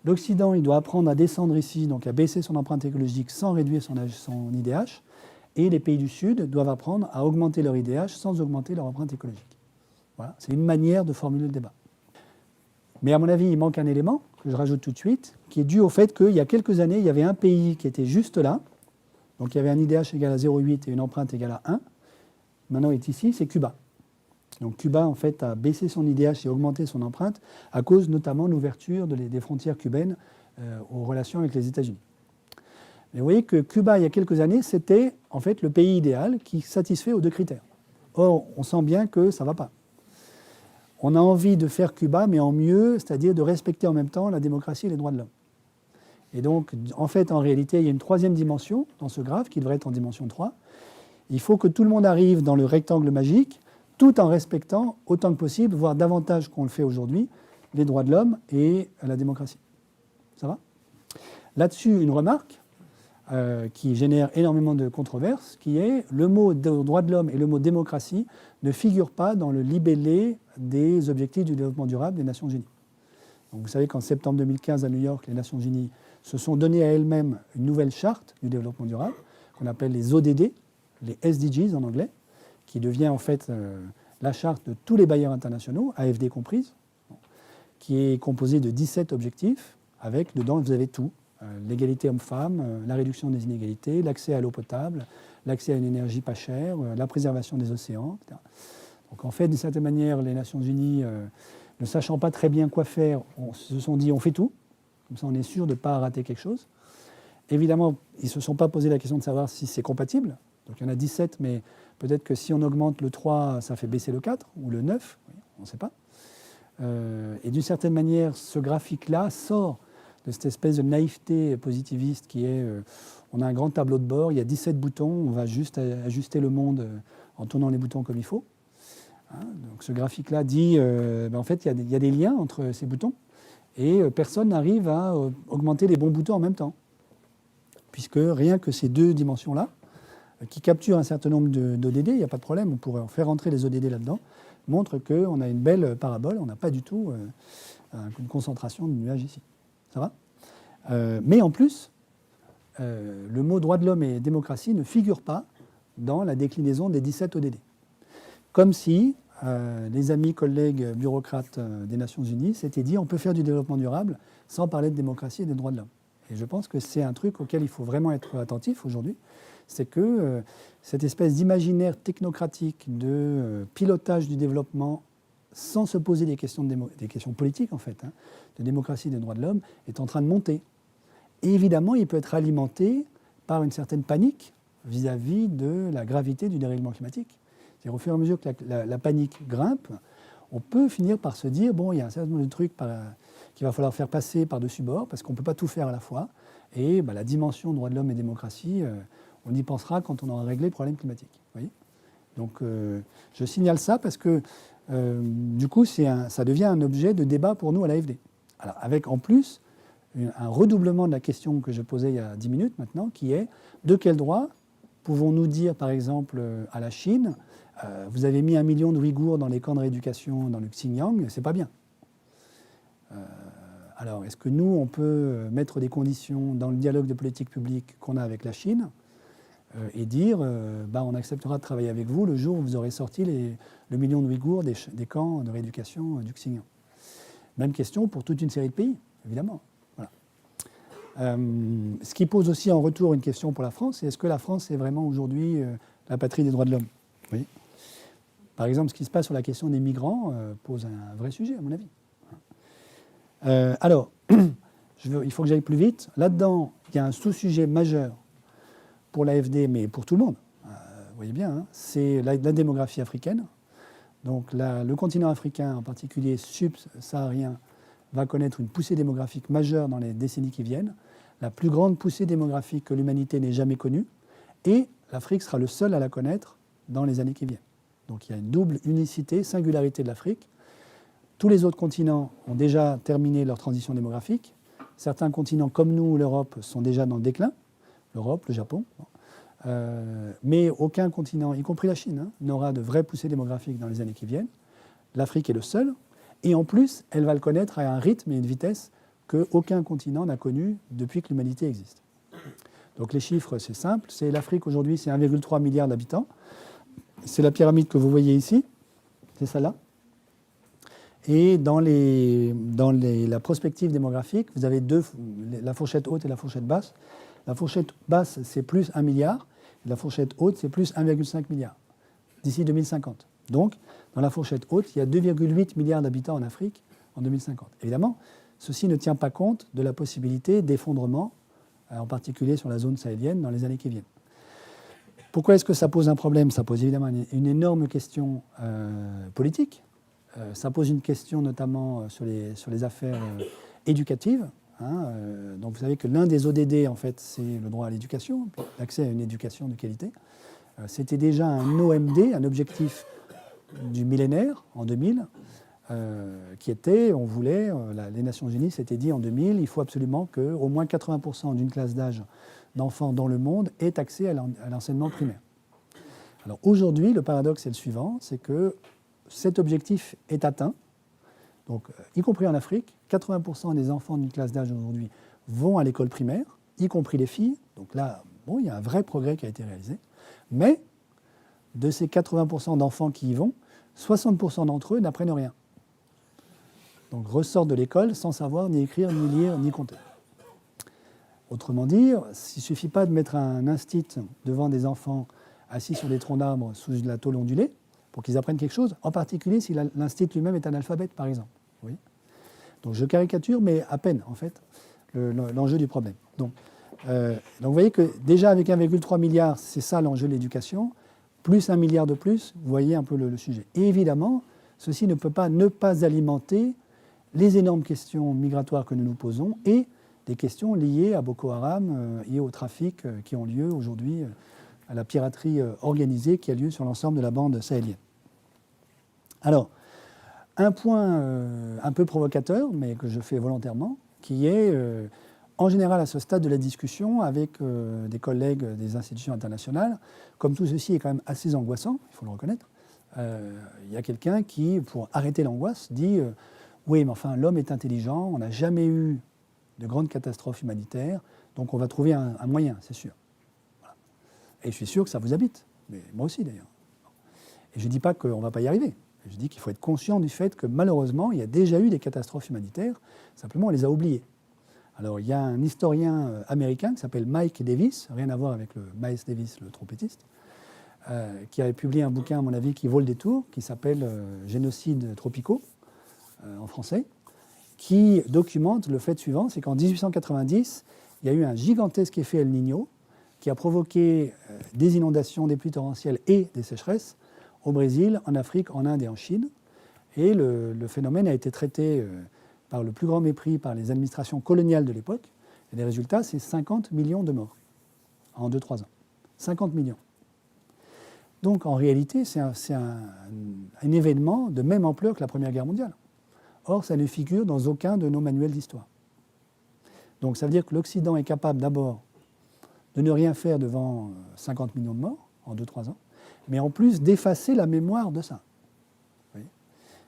L'Occident, il doit apprendre à descendre ici, donc à baisser son empreinte écologique sans réduire son IDH. Et les pays du Sud doivent apprendre à augmenter leur IDH sans augmenter leur empreinte écologique. Voilà, c'est une manière de formuler le débat. Mais à mon avis, il manque un élément que je rajoute tout de suite, qui est dû au fait qu'il y a quelques années, il y avait un pays qui était juste là, donc il y avait un IDH égal à 0,8 et une empreinte égale à 1. Maintenant, il est ici, c'est Cuba. Donc Cuba, en fait, a baissé son IDH et augmenté son empreinte à cause notamment de l'ouverture des frontières cubaines aux relations avec les États-Unis. Mais vous voyez que Cuba, il y a quelques années, c'était en fait le pays idéal qui satisfait aux deux critères. Or, on sent bien que ça ne va pas. On a envie de faire Cuba, mais en mieux, c'est-à-dire de respecter en même temps la démocratie et les droits de l'homme. Et donc, en fait, en réalité, il y a une troisième dimension dans ce graphe qui devrait être en dimension 3. Il faut que tout le monde arrive dans le rectangle magique, tout en respectant autant que possible, voire davantage qu'on le fait aujourd'hui, les droits de l'homme et la démocratie. Ça va ? Là-dessus, une remarque qui génère énormément de controverses, qui est le mot droit de l'homme et le mot démocratie ne figurent pas dans le libellé des objectifs du développement durable des Nations Unies. Donc vous savez qu'en septembre 2015 à New York, les Nations Unies se sont données à elles-mêmes une nouvelle charte du développement durable qu'on appelle les ODD, les SDGs en anglais, qui devient en fait la charte de tous les bailleurs internationaux, AFD comprises, qui est composée de 17 objectifs, avec dedans vous avez tout. L'égalité homme-femme, la réduction des inégalités, l'accès à l'eau potable, l'accès à une énergie pas chère, la préservation des océans, etc. Donc en fait, d'une certaine manière, les Nations Unies, ne sachant pas très bien quoi faire, se sont dit on fait tout, comme ça on est sûr de ne pas rater quelque chose. Évidemment, ils ne se sont pas posé la question de savoir si c'est compatible. Donc il y en a 17, mais peut-être que si on augmente le 3, ça fait baisser le 4, ou le 9, on ne sait pas. Et d'une certaine manière, ce graphique-là sort de cette espèce de naïveté positiviste qui est on a un grand tableau de bord, il y a 17 boutons, on va juste ajuster le monde en tournant les boutons comme il faut. Hein, donc ce graphique-là dit en fait il y a des liens entre ces boutons et personne n'arrive à augmenter les bons boutons en même temps. Puisque rien que ces deux dimensions-là, qui capturent un certain nombre d'ODD, il n'y a pas de problème, on pourrait en faire rentrer les ODD là-dedans, montrent qu'on a une belle parabole, on n'a pas du tout une concentration de nuages ici. Ça va ? Mais en plus, le mot droit de l'homme et démocratie ne figure pas dans la déclinaison des 17 ODD. Comme si les amis, collègues, bureaucrates des Nations Unies s'étaient dit on peut faire du développement durable sans parler de démocratie et des droits de l'homme. Et je pense que c'est un truc auquel il faut vraiment être attentif aujourd'hui, c'est que cette espèce d'imaginaire technocratique de pilotage du développement sans se poser des questions politiques, en fait, de démocratie et des droits de l'homme, est en train de monter. Et évidemment, il peut être alimenté par une certaine panique vis-à-vis de la gravité du dérèglement climatique. C'est-à-dire, au fur et à mesure que la panique grimpe, on peut finir par se dire, bon, il y a un certain nombre de trucs qu'il va falloir faire passer par-dessus bord, parce qu'on ne peut pas tout faire à la fois. Et la dimension droits de l'homme et démocratie, on y pensera quand on aura réglé le problème climatique. Vous voyez ? Donc, je signale ça parce que du coup, ça devient un objet de débat pour nous à l'AFD. Alors, avec en plus un redoublement de la question que je posais il y a 10 minutes maintenant, qui est de quel droit pouvons-nous dire, par exemple, à la Chine, vous avez mis 1 million de Ouïghours dans les camps de rééducation dans le Xinjiang, c'est pas bien. Alors, est-ce que nous, on peut mettre des conditions dans le dialogue de politique publique qu'on a avec la Chine et dire on acceptera de travailler avec vous le jour où vous aurez sorti le million de Ouïghours des camps de rééducation du Xinjiang. Même question pour toute une série de pays, évidemment. Voilà. Ce qui pose aussi en retour une question pour la France, c'est est-ce que la France est vraiment aujourd'hui la patrie des droits de l'homme? Oui. Par exemple, ce qui se passe sur la question des migrants pose un vrai sujet, à mon avis. Alors, il faut que j'aille plus vite. Là-dedans, il y a un sous-sujet majeur pour l'AFD, mais pour tout le monde. Vous voyez bien, hein, c'est la démographie africaine. Donc le continent africain, en particulier subsaharien, va connaître une poussée démographique majeure dans les décennies qui viennent, la plus grande poussée démographique que l'humanité n'ait jamais connue, et l'Afrique sera le seul à la connaître dans les années qui viennent. Donc il y a une double unicité, singularité de l'Afrique. Tous les autres continents ont déjà terminé leur transition démographique. Certains continents comme nous, l'Europe, sont déjà dans le déclin. L'Europe, le Japon. Mais aucun continent, y compris la Chine, n'aura de vraie poussée démographique dans les années qui viennent. L'Afrique est le seul. Et en plus, elle va le connaître à un rythme et une vitesse qu'aucun continent n'a connu depuis que l'humanité existe. Donc les chiffres, c'est simple. C'est l'Afrique aujourd'hui, c'est 1,3 milliard d'habitants. C'est la pyramide que vous voyez ici. C'est celle-là. Et dans la prospective démographique, vous avez la fourchette haute et la fourchette basse. La fourchette basse, c'est plus 1 milliard. Et la fourchette haute, c'est plus 1,5 milliard d'ici 2050. Donc, dans la fourchette haute, il y a 2,8 milliards d'habitants en Afrique en 2050. Évidemment, ceci ne tient pas compte de la possibilité d'effondrement, en particulier sur la zone sahélienne, dans les années qui viennent. Pourquoi est-ce que ça pose un problème? Ça pose évidemment une énorme question politique. Ça pose une question notamment sur les affaires éducatives. Donc vous savez que l'un des ODD, en fait, c'est le droit à l'éducation, l'accès à une éducation de qualité. C'était déjà un OMD, un objectif du millénaire, en 2000, qui était, on voulait, les Nations Unies s'étaient dit en 2000, il faut absolument qu'au moins 80% d'une classe d'âge d'enfants dans le monde ait accès à l'enseignement primaire. Alors aujourd'hui, le paradoxe est le suivant, c'est que cet objectif est atteint. Donc, y compris en Afrique, 80% des enfants d'une classe d'âge aujourd'hui vont à l'école primaire, y compris les filles. Donc là, bon, il y a un vrai progrès qui a été réalisé. Mais de ces 80% d'enfants qui y vont, 60% d'entre eux n'apprennent rien. Donc ressortent de l'école sans savoir ni écrire, ni lire, ni compter. Autrement dit, il ne suffit pas de mettre un instit devant des enfants assis sur des troncs d'arbres sous la tôle ondulée pour qu'ils apprennent quelque chose, en particulier si l'instit lui-même est analphabète, par exemple. Oui. Donc je caricature, mais à peine, en fait, l'enjeu du problème. Donc vous voyez que déjà avec 1,3 milliard, c'est ça l'enjeu de l'éducation, plus 1 milliard de plus, vous voyez un peu le sujet. Et évidemment, ceci ne peut pas ne pas alimenter les énormes questions migratoires que nous nous posons et des questions liées à Boko Haram et au trafic qui ont lieu aujourd'hui, à la piraterie organisée qui a lieu sur l'ensemble de la bande sahélienne. Alors, un point un peu provocateur, mais que je fais volontairement, qui est, en général à ce stade de la discussion, avec des collègues des institutions internationales, comme tout ceci est quand même assez angoissant, il faut le reconnaître, il y a quelqu'un qui, pour arrêter l'angoisse, dit oui, mais enfin, l'homme est intelligent, on n'a jamais eu de grandes catastrophes humanitaires, donc on va trouver un moyen, c'est sûr. Voilà. Et je suis sûr que ça vous habite, mais moi aussi d'ailleurs. Et je ne dis pas qu'on ne va pas y arriver. Je dis qu'il faut être conscient du fait que malheureusement, il y a déjà eu des catastrophes humanitaires, simplement on les a oubliées. Alors il y a un historien américain qui s'appelle Mike Davis, rien à voir avec le Miles Davis, le trompettiste, qui avait publié un bouquin, à mon avis, qui vaut le détour, qui s'appelle Génocides tropicaux, en français, qui documente le fait suivant, c'est qu'en 1890, il y a eu un gigantesque effet El Niño qui a provoqué des inondations, des pluies torrentielles et des sécheresses au Brésil, en Afrique, en Inde et en Chine. Et le phénomène a été traité par le plus grand mépris par les administrations coloniales de l'époque. Et les résultats, c'est 50 millions de morts en 2-3 ans. 50 millions. Donc en réalité, c'est un événement de même ampleur que la Première Guerre mondiale. Or, ça ne figure dans aucun de nos manuels d'histoire. Donc ça veut dire que l'Occident est capable d'abord de ne rien faire devant 50 millions de morts en 2-3 ans, mais en plus d'effacer la mémoire de ça. Vous voyez ?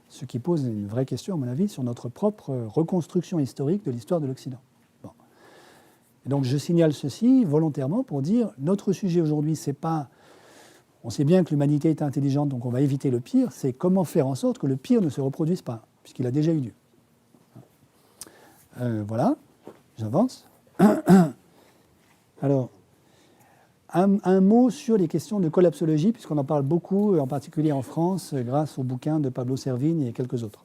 Ce qui pose une vraie question, à mon avis, sur notre propre reconstruction historique de l'histoire de l'Occident. Bon. Et donc je signale ceci volontairement pour dire notre sujet aujourd'hui, c'est pas. On sait bien que l'humanité est intelligente, donc on va éviter le pire. C'est comment faire en sorte que le pire ne se reproduise pas, puisqu'il a déjà eu lieu. Voilà, j'avance. Alors, un mot sur les questions de collapsologie, puisqu'on en parle beaucoup, en particulier en France, grâce au bouquin de Pablo Servigne et quelques autres.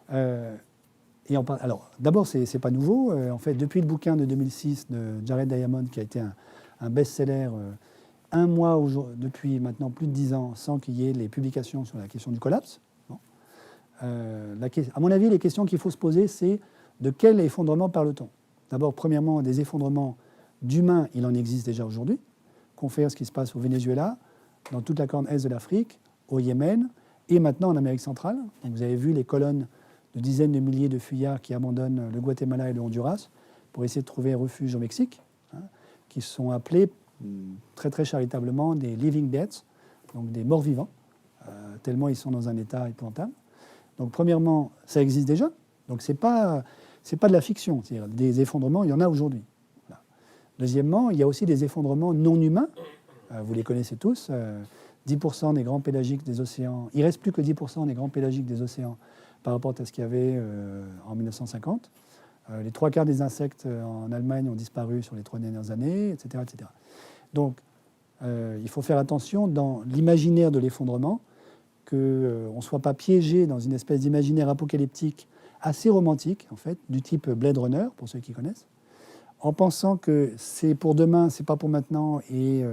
Alors, d'abord, ce n'est pas nouveau. En fait, depuis le bouquin de 2006 de Jared Diamond, qui a été un best-seller, un mois depuis maintenant plus de 10 ans, sans qu'il y ait les publications sur la question du collapse. Bon. À mon avis, les questions qu'il faut se poser, c'est de quel effondrement parle-t-on? D'abord, premièrement, des effondrements d'humains, il en existe déjà aujourd'hui. Confère ce qui se passe au Venezuela, dans toute la corne est de l'Afrique, au Yémen et maintenant en Amérique centrale. Donc vous avez vu les colonnes de dizaines de milliers de fuyards qui abandonnent le Guatemala et le Honduras pour essayer de trouver un refuge au Mexique, qui sont appelés très très charitablement des living deaths, donc des morts vivants, tellement ils sont dans un état épouvantable. Donc premièrement, ça existe déjà, donc c'est pas de la fiction, c'est-à-dire des effondrements, il y en a aujourd'hui. Deuxièmement, il y a aussi des effondrements non humains. Vous les connaissez tous. 10% des grands pélagiques des océans. Il ne reste plus que 10% des grands pélagiques des océans par rapport à ce qu'il y avait en 1950. Les 3/4 des insectes en Allemagne ont disparu sur les 3 dernières années, etc. etc. Donc, il faut faire attention dans l'imaginaire de l'effondrement, qu'on ne soit pas piégé dans une espèce d'imaginaire apocalyptique assez romantique, en fait, du type Blade Runner, pour ceux qui connaissent, en pensant que c'est pour demain, c'est pas pour maintenant, et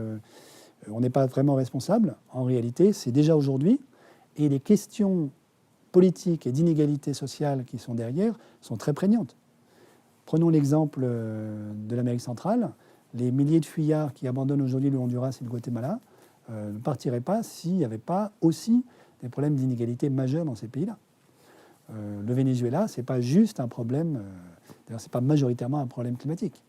on n'est pas vraiment responsable. En réalité, c'est déjà aujourd'hui, et les questions politiques et d'inégalité sociale qui sont derrière sont très prégnantes. Prenons l'exemple de l'Amérique centrale. Les milliers de fuyards qui abandonnent aujourd'hui le Honduras et le Guatemala ne partiraient pas s'il n'y avait pas aussi des problèmes d'inégalité majeurs dans ces pays-là. Le Venezuela, ce n'est pas juste un problème... D'ailleurs, ce n'est pas majoritairement un problème climatique.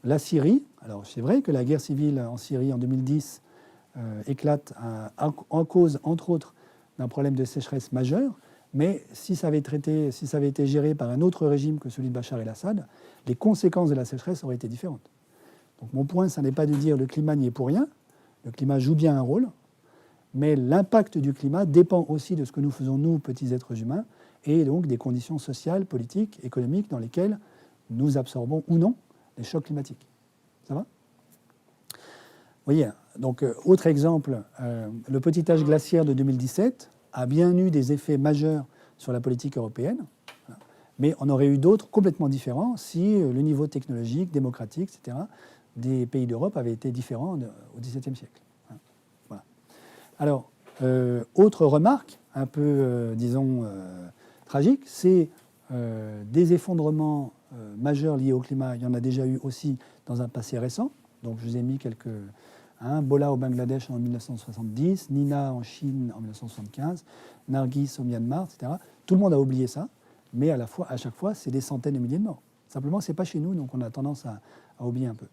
La Syrie, alors c'est vrai que la guerre civile en Syrie en 2010 éclate en cause, entre autres, d'un problème de sécheresse majeur, mais si ça avait été géré par un autre régime que celui de Bachar el-Assad, les conséquences de la sécheresse auraient été différentes. Donc mon point, ce n'est pas de dire que le climat n'y est pour rien, le climat joue bien un rôle, mais l'impact du climat dépend aussi de ce que nous faisons, nous, petits êtres humains, et donc des conditions sociales, politiques, économiques dans lesquelles nous absorbons ou non les chocs climatiques. Ça va? Vous voyez, donc autre exemple, le petit âge glaciaire de 2017 a bien eu des effets majeurs sur la politique européenne, mais on aurait eu d'autres complètement différents si le niveau technologique, démocratique, etc., des pays d'Europe avait été différent au XVIIe siècle. Voilà. Alors, autre remarque, un peu, disons, tragique, c'est des effondrements majeurs liés au climat. Il y en a déjà eu aussi dans un passé récent. Donc je vous ai mis quelques... Bola au Bangladesh en 1970, Nina en Chine en 1975, Nargis au Myanmar, etc. Tout le monde a oublié ça, mais à chaque fois, c'est des centaines de milliers de morts. Simplement, ce n'est pas chez nous, donc on a tendance à oublier un peu.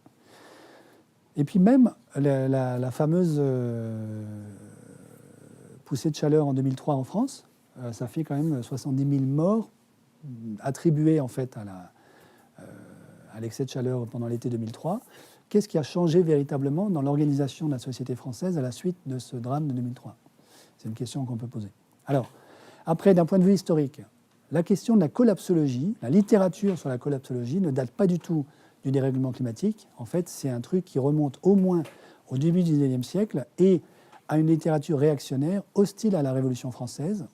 Et puis même la fameuse poussée de chaleur en 2003 en France, ça fait quand même 70 000 morts attribués en fait à l'excès de chaleur pendant l'été 2003. Qu'est-ce qui a changé véritablement dans l'organisation de la société française à la suite de ce drame de 2003? C'est une question qu'on peut poser. Alors, après, d'un point de vue historique, la question de la collapsologie, la littérature sur la collapsologie ne date pas du tout du dérèglement climatique. En fait, c'est un truc qui remonte au moins au début du XIXe siècle et à une littérature réactionnaire hostile à la Révolution française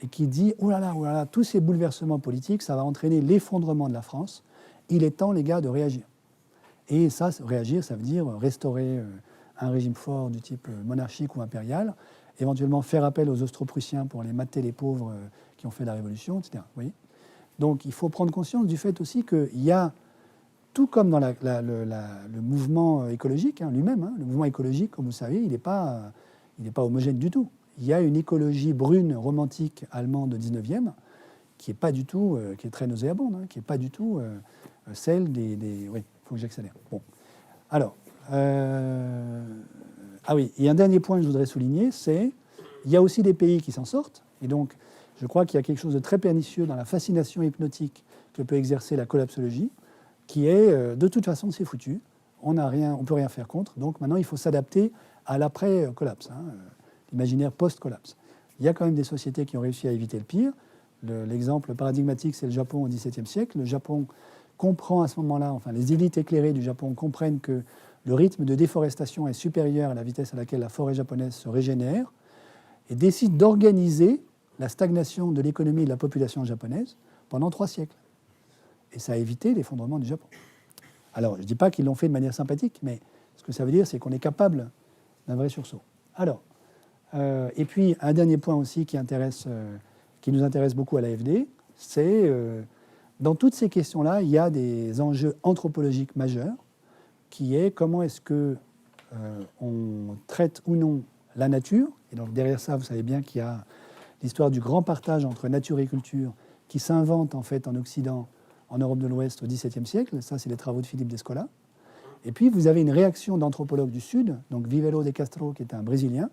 et qui dit « Oh là là, tous ces bouleversements politiques, ça va entraîner l'effondrement de la France. Il est temps, les gars, de réagir. » Et ça, réagir, ça veut dire restaurer un régime fort du type monarchique ou impérial, éventuellement faire appel aux Austro-Prussiens pour aller mater les pauvres qui ont fait la Révolution, etc. Vous voyez. Donc il faut prendre conscience du fait aussi qu'il y a, tout comme dans le mouvement écologique lui-même, le mouvement écologique, comme vous savez, il n'est pas homogène du tout. Il y a une écologie brune, romantique, allemande du 19e, qui est pas du tout, qui est très nauséabonde, qui n'est pas du tout celle des oui. Il faut que j'accélère. Bon. Alors, ah oui, et un dernier point que je voudrais souligner, c'est qu'il y a aussi des pays qui s'en sortent. Et donc, je crois qu'il y a quelque chose de très pernicieux dans la fascination hypnotique que peut exercer la collapsologie, qui est de toute façon c'est foutu, on ne peut rien faire contre, donc maintenant il faut s'adapter à l'après-collapse, l'imaginaire post-collapse. Il y a quand même des sociétés qui ont réussi à éviter le pire. L'exemple paradigmatique, c'est le Japon au XVIIe siècle. Le Japon comprend à ce moment-là, enfin les élites éclairées du Japon comprennent que le rythme de déforestation est supérieur à la vitesse à laquelle la forêt japonaise se régénère et décident d'organiser la stagnation de l'économie et de la population japonaise pendant 3 siècles. Et ça a évité l'effondrement du Japon. Alors, je ne dis pas qu'ils l'ont fait de manière sympathique, mais ce que ça veut dire, c'est qu'on est capable d'un vrai sursaut. Alors, et puis, un dernier point aussi qui nous intéresse beaucoup à l'AFD, c'est dans toutes ces questions-là, il y a des enjeux anthropologiques majeurs, qui est comment est-ce que on traite ou non la nature. Et donc derrière ça, vous savez bien qu'il y a l'histoire du grand partage entre nature et culture qui s'invente en fait en Occident, en Europe de l'Ouest au XVIIe siècle. Ça, c'est les travaux de Philippe Descola. Et puis, vous avez une réaction d'anthropologues du Sud, donc Vivero de Castro, qui est un Brésilien,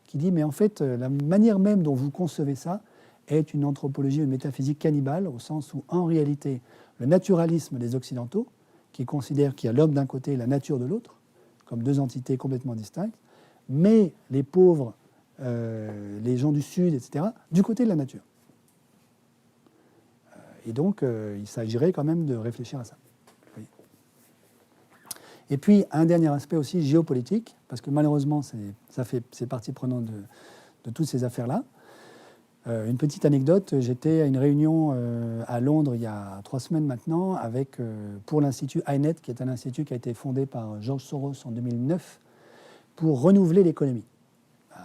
qui dit, mais en fait, la manière même dont vous concevez ça est une anthropologie, une métaphysique cannibale, au sens où, en réalité, le naturalisme des Occidentaux, qui considèrent qu'il y a l'homme d'un côté et la nature de l'autre, comme deux entités complètement distinctes, mais les pauvres, les gens du Sud, etc., du côté de la nature. Et donc, il s'agirait quand même de réfléchir à ça. Oui. Et puis, un dernier aspect aussi géopolitique, parce que malheureusement, c'est partie prenante de toutes ces affaires-là. Une petite anecdote, j'étais à une réunion à Londres il y a 3 semaines maintenant, pour l'Institut INET, qui est un institut qui a été fondé par George Soros en 2009, pour renouveler l'économie,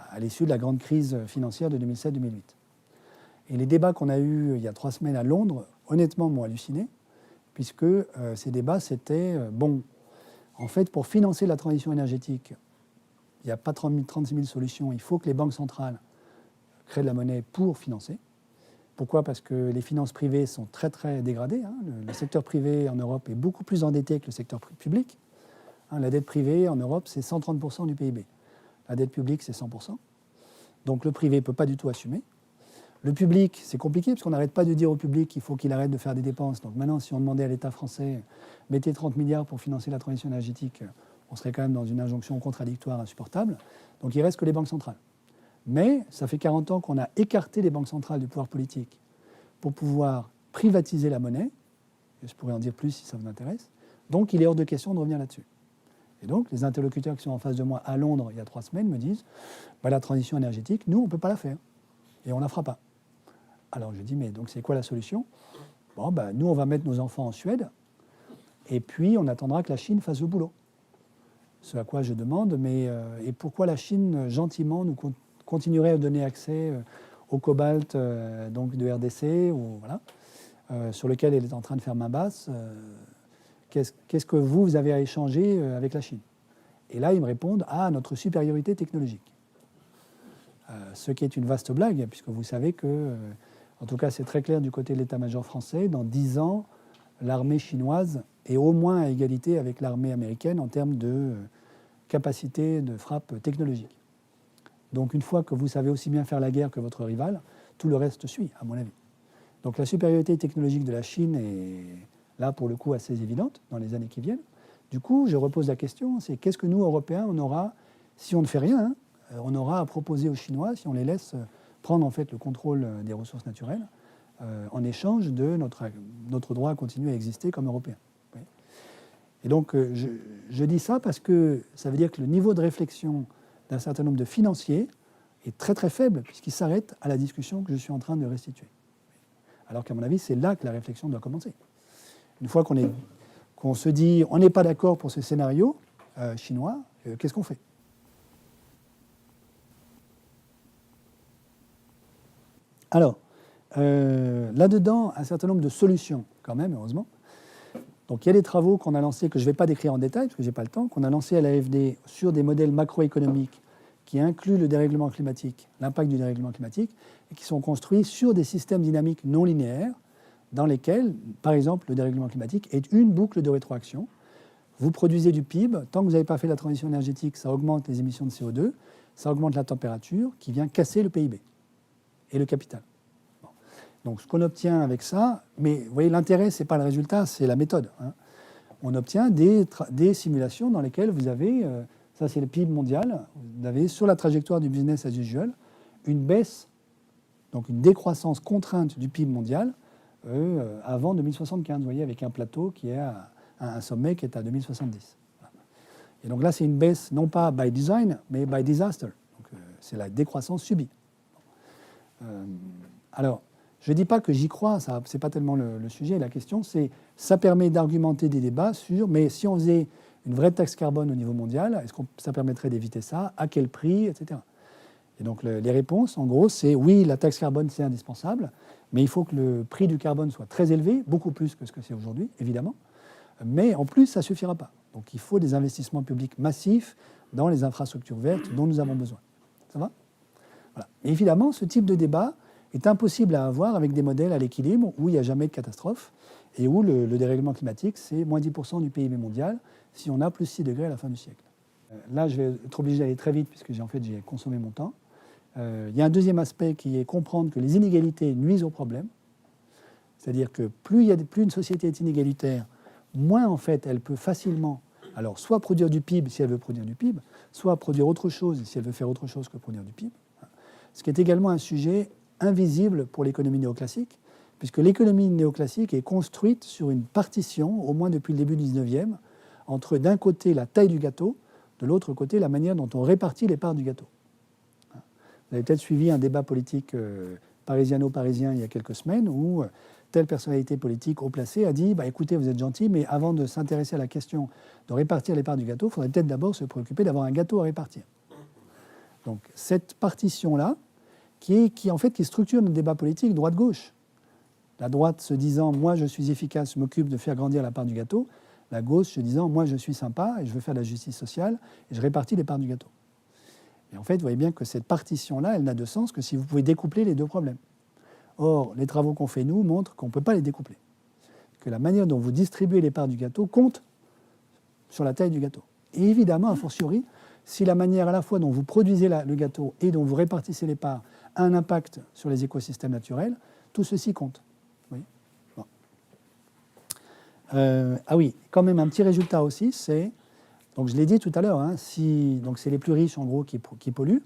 à l'issue de la grande crise financière de 2007-2008. Et les débats qu'on a eus il y a 3 semaines à Londres, honnêtement, m'ont halluciné, puisque ces débats, c'était, en fait, pour financer la transition énergétique, il n'y a pas 36 000 solutions, il faut que les banques centrales créent de la monnaie pour financer. Pourquoi ? Parce que les finances privées sont très, très dégradées. Le secteur privé en Europe est beaucoup plus endetté que le secteur public. La dette privée en Europe, c'est 130% du PIB. La dette publique, c'est 100%. Donc le privé ne peut pas du tout assumer. Le public, c'est compliqué parce qu'on n'arrête pas de dire au public qu'il faut qu'il arrête de faire des dépenses. Donc maintenant, si on demandait à l'État français, mettez 30 milliards pour financer la transition énergétique, on serait quand même dans une injonction contradictoire insupportable. Donc il ne reste que les banques centrales. Mais ça fait 40 ans qu'on a écarté les banques centrales du pouvoir politique pour pouvoir privatiser la monnaie. Et je pourrais en dire plus si ça vous intéresse. Donc il est hors de question de revenir là-dessus. Et donc les interlocuteurs qui sont en face de moi à Londres il y a 3 semaines me disent la transition énergétique, nous, on ne peut pas la faire. Et on ne la fera pas. Alors je dis, mais donc c'est quoi la solution ? Nous, on va mettre nos enfants en Suède, et puis on attendra que la Chine fasse le boulot. Ce à quoi je demande, et pourquoi la Chine, gentiment, nous continuerait à donner accès au cobalt donc de RDC, sur lequel elle est en train de faire main basse. Qu'est-ce que vous avez à échanger avec la Chine ? Et là, ils me répondent, notre supériorité technologique. Ce qui est une vaste blague, puisque vous savez que, en tout cas c'est très clair du côté de l'état-major français, dans 10 ans, l'armée chinoise est au moins à égalité avec l'armée américaine en termes de capacité de frappe technologique. Donc une fois que vous savez aussi bien faire la guerre que votre rival, tout le reste suit, à mon avis. Donc la supériorité technologique de la Chine est là, pour le coup, assez évidente dans les années qui viennent. Du coup, je repose la question, c'est qu'est-ce que nous, Européens, on aura, si on ne fait rien, on aura à proposer aux Chinois, si on les laisse prendre en fait le contrôle des ressources naturelles, en échange de notre droit à continuer à exister comme Européens. Oui. Et donc, je dis ça parce que ça veut dire que le niveau de réflexion d'un certain nombre de financiers est très très faible, puisqu'il s'arrête à la discussion que je suis en train de restituer. Alors qu'à mon avis, c'est là que la réflexion doit commencer. Une fois qu'on se dit, on n'est pas d'accord pour ce scénario chinois, qu'est-ce qu'on fait ? Alors, là-dedans, un certain nombre de solutions, quand même, heureusement. Donc, il y a des travaux qu'on a lancés, que je ne vais pas décrire en détail, parce que je n'ai pas le temps, qu'on a lancés à l'AFD sur des modèles macroéconomiques qui incluent le dérèglement climatique, l'impact du dérèglement climatique, et qui sont construits sur des systèmes dynamiques non linéaires, dans lesquels, par exemple, le dérèglement climatique est une boucle de rétroaction. Vous produisez du PIB, tant que vous n'avez pas fait la transition énergétique, ça augmente les émissions de CO2, ça augmente la température, qui vient casser le PIB et le capital. Donc ce qu'on obtient avec ça, mais vous voyez, l'intérêt, ce n'est pas le résultat, c'est la méthode. on obtient des simulations dans lesquelles vous avez, ça c'est le PIB mondial, vous avez sur la trajectoire du business as usual, une baisse, donc une décroissance contrainte du PIB mondial avant 2075, vous voyez, avec un plateau qui est à un sommet qui est à 2070. Et donc là, c'est une baisse non pas by design, mais by disaster. Donc c'est la décroissance subie. Alors, je ne dis pas que j'y crois, ce n'est pas tellement le sujet. La question, c'est ça permet d'argumenter des débats sur, mais si on faisait une vraie taxe carbone au niveau mondial, est-ce que ça permettrait d'éviter ça? À quel prix? Etc. Et donc les réponses, en gros, c'est oui, la taxe carbone, c'est indispensable, mais il faut que le prix du carbone soit très élevé, beaucoup plus que ce que c'est aujourd'hui, évidemment. Mais en plus, ça ne suffira pas. Donc il faut des investissements publics massifs dans les infrastructures vertes dont nous avons besoin. Ça va? Voilà. Et évidemment, ce type de débat est impossible à avoir avec des modèles à l'équilibre où il n'y a jamais de catastrophe et où le dérèglement climatique, c'est moins 10% du PIB mondial si on a plus 6 degrés à la fin du siècle. Là, je vais être obligé d'aller très vite puisque j'ai consommé mon temps. Il y a un deuxième aspect qui est comprendre que les inégalités nuisent au problème. C'est-à-dire que plus une société est inégalitaire, moins en fait elle peut facilement, alors soit produire du PIB si elle veut produire du PIB, soit produire autre chose si elle veut faire autre chose que produire du PIB. Ce qui est également un sujet invisible pour l'économie néoclassique, puisque l'économie néoclassique est construite sur une partition, au moins depuis le début du 19e, entre d'un côté la taille du gâteau, de l'autre côté la manière dont on répartit les parts du gâteau. Vous avez peut-être suivi un débat politique parisiano-parisien il y a quelques semaines où telle personnalité politique haut placée a dit « écoutez, vous êtes gentil, mais avant de s'intéresser à la question de répartir les parts du gâteau, il faudrait peut-être d'abord se préoccuper d'avoir un gâteau à répartir. » Donc cette partition-là, qui structure notre débat politique droite-gauche. La droite se disant « moi je suis efficace, je m'occupe de faire grandir la part du gâteau », la gauche se disant « moi je suis sympa et je veux faire de la justice sociale et je répartis les parts du gâteau ». Et en fait, vous voyez bien que cette partition-là, elle n'a de sens que si vous pouvez découpler les deux problèmes. Or, les travaux qu'on fait, nous, montrent qu'on ne peut pas les découpler. Que la manière dont vous distribuez les parts du gâteau compte sur la taille du gâteau. Et évidemment, a fortiori, si la manière à la fois dont vous produisez le gâteau et dont vous répartissez les parts a un impact sur les écosystèmes naturels, tout ceci compte. Oui. Bon. Ah oui, quand même un petit résultat aussi, c'est, donc je l'ai dit tout à l'heure, donc c'est les plus riches en gros qui polluent,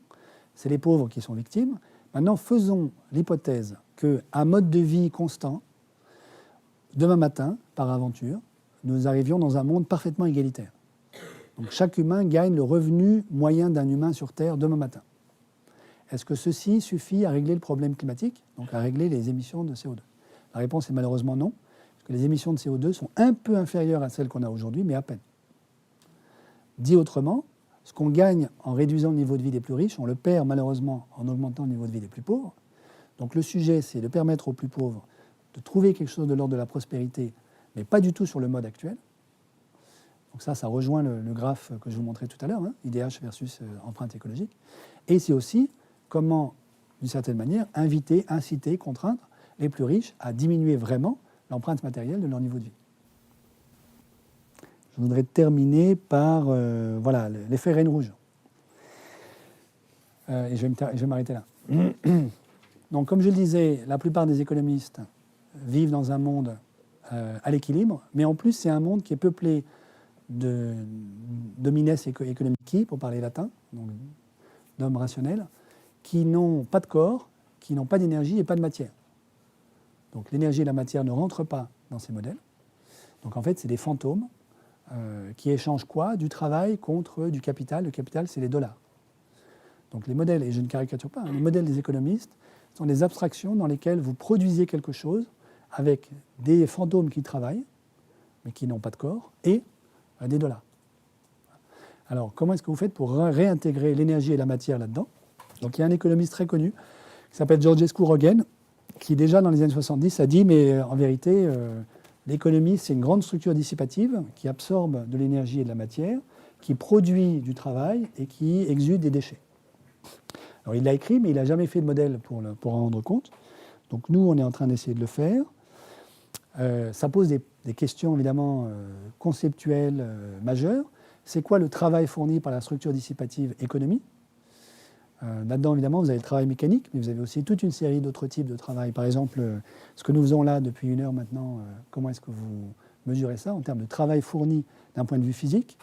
c'est les pauvres qui sont victimes. Maintenant, faisons l'hypothèse qu'à mode de vie constant, demain matin, par aventure, nous arrivions dans un monde parfaitement égalitaire. Donc chaque humain gagne le revenu moyen d'un humain sur Terre demain matin. Est-ce que ceci suffit à régler le problème climatique, donc à régler les émissions de CO2? La réponse est malheureusement non, parce que les émissions de CO2 sont un peu inférieures à celles qu'on a aujourd'hui, mais à peine. Dit autrement, ce qu'on gagne en réduisant le niveau de vie des plus riches, on le perd malheureusement en augmentant le niveau de vie des plus pauvres. Donc le sujet, c'est de permettre aux plus pauvres de trouver quelque chose de l'ordre de la prospérité, mais pas du tout sur le mode actuel. Donc ça rejoint le graphe que je vous montrais tout à l'heure, IDH versus empreinte écologique. Et c'est aussi comment, d'une certaine manière, inviter, inciter, contraindre les plus riches à diminuer vraiment l'empreinte matérielle de leur niveau de vie. Je voudrais terminer par l'effet Reine Rouge. Et je vais m'arrêter là. Donc, comme je le disais, la plupart des économistes vivent dans un monde à l'équilibre, mais en plus, c'est un monde qui est peuplé de domines economici, pour parler latin, donc d'hommes rationnels, qui n'ont pas de corps, qui n'ont pas d'énergie et pas de matière. Donc, l'énergie et la matière ne rentrent pas dans ces modèles. Donc, en fait, c'est des fantômes qui échangent quoi? Du travail contre du capital. Le capital, c'est les dollars. Donc les modèles, et je ne caricature pas, les modèles des économistes sont des abstractions dans lesquelles vous produisez quelque chose avec des fantômes qui travaillent, mais qui n'ont pas de corps, et des dollars. Alors, comment est-ce que vous faites pour réintégrer l'énergie et la matière là-dedans? Donc il y a un économiste très connu qui s'appelle Georgescu Roegen, qui déjà dans les années 70 a dit, mais en vérité... l'économie, c'est une grande structure dissipative qui absorbe de l'énergie et de la matière, qui produit du travail et qui exude des déchets. Alors il l'a écrit, mais il n'a jamais fait de modèle pour en rendre compte. Donc nous, on est en train d'essayer de le faire. Ça pose des questions évidemment conceptuelles majeures. C'est quoi le travail fourni par la structure dissipative économie? Là-dedans, évidemment, vous avez le travail mécanique, mais vous avez aussi toute une série d'autres types de travail. Par exemple, ce que nous faisons là depuis 1 heure maintenant, comment est-ce que vous mesurer ça en termes de travail fourni d'un point de vue physique.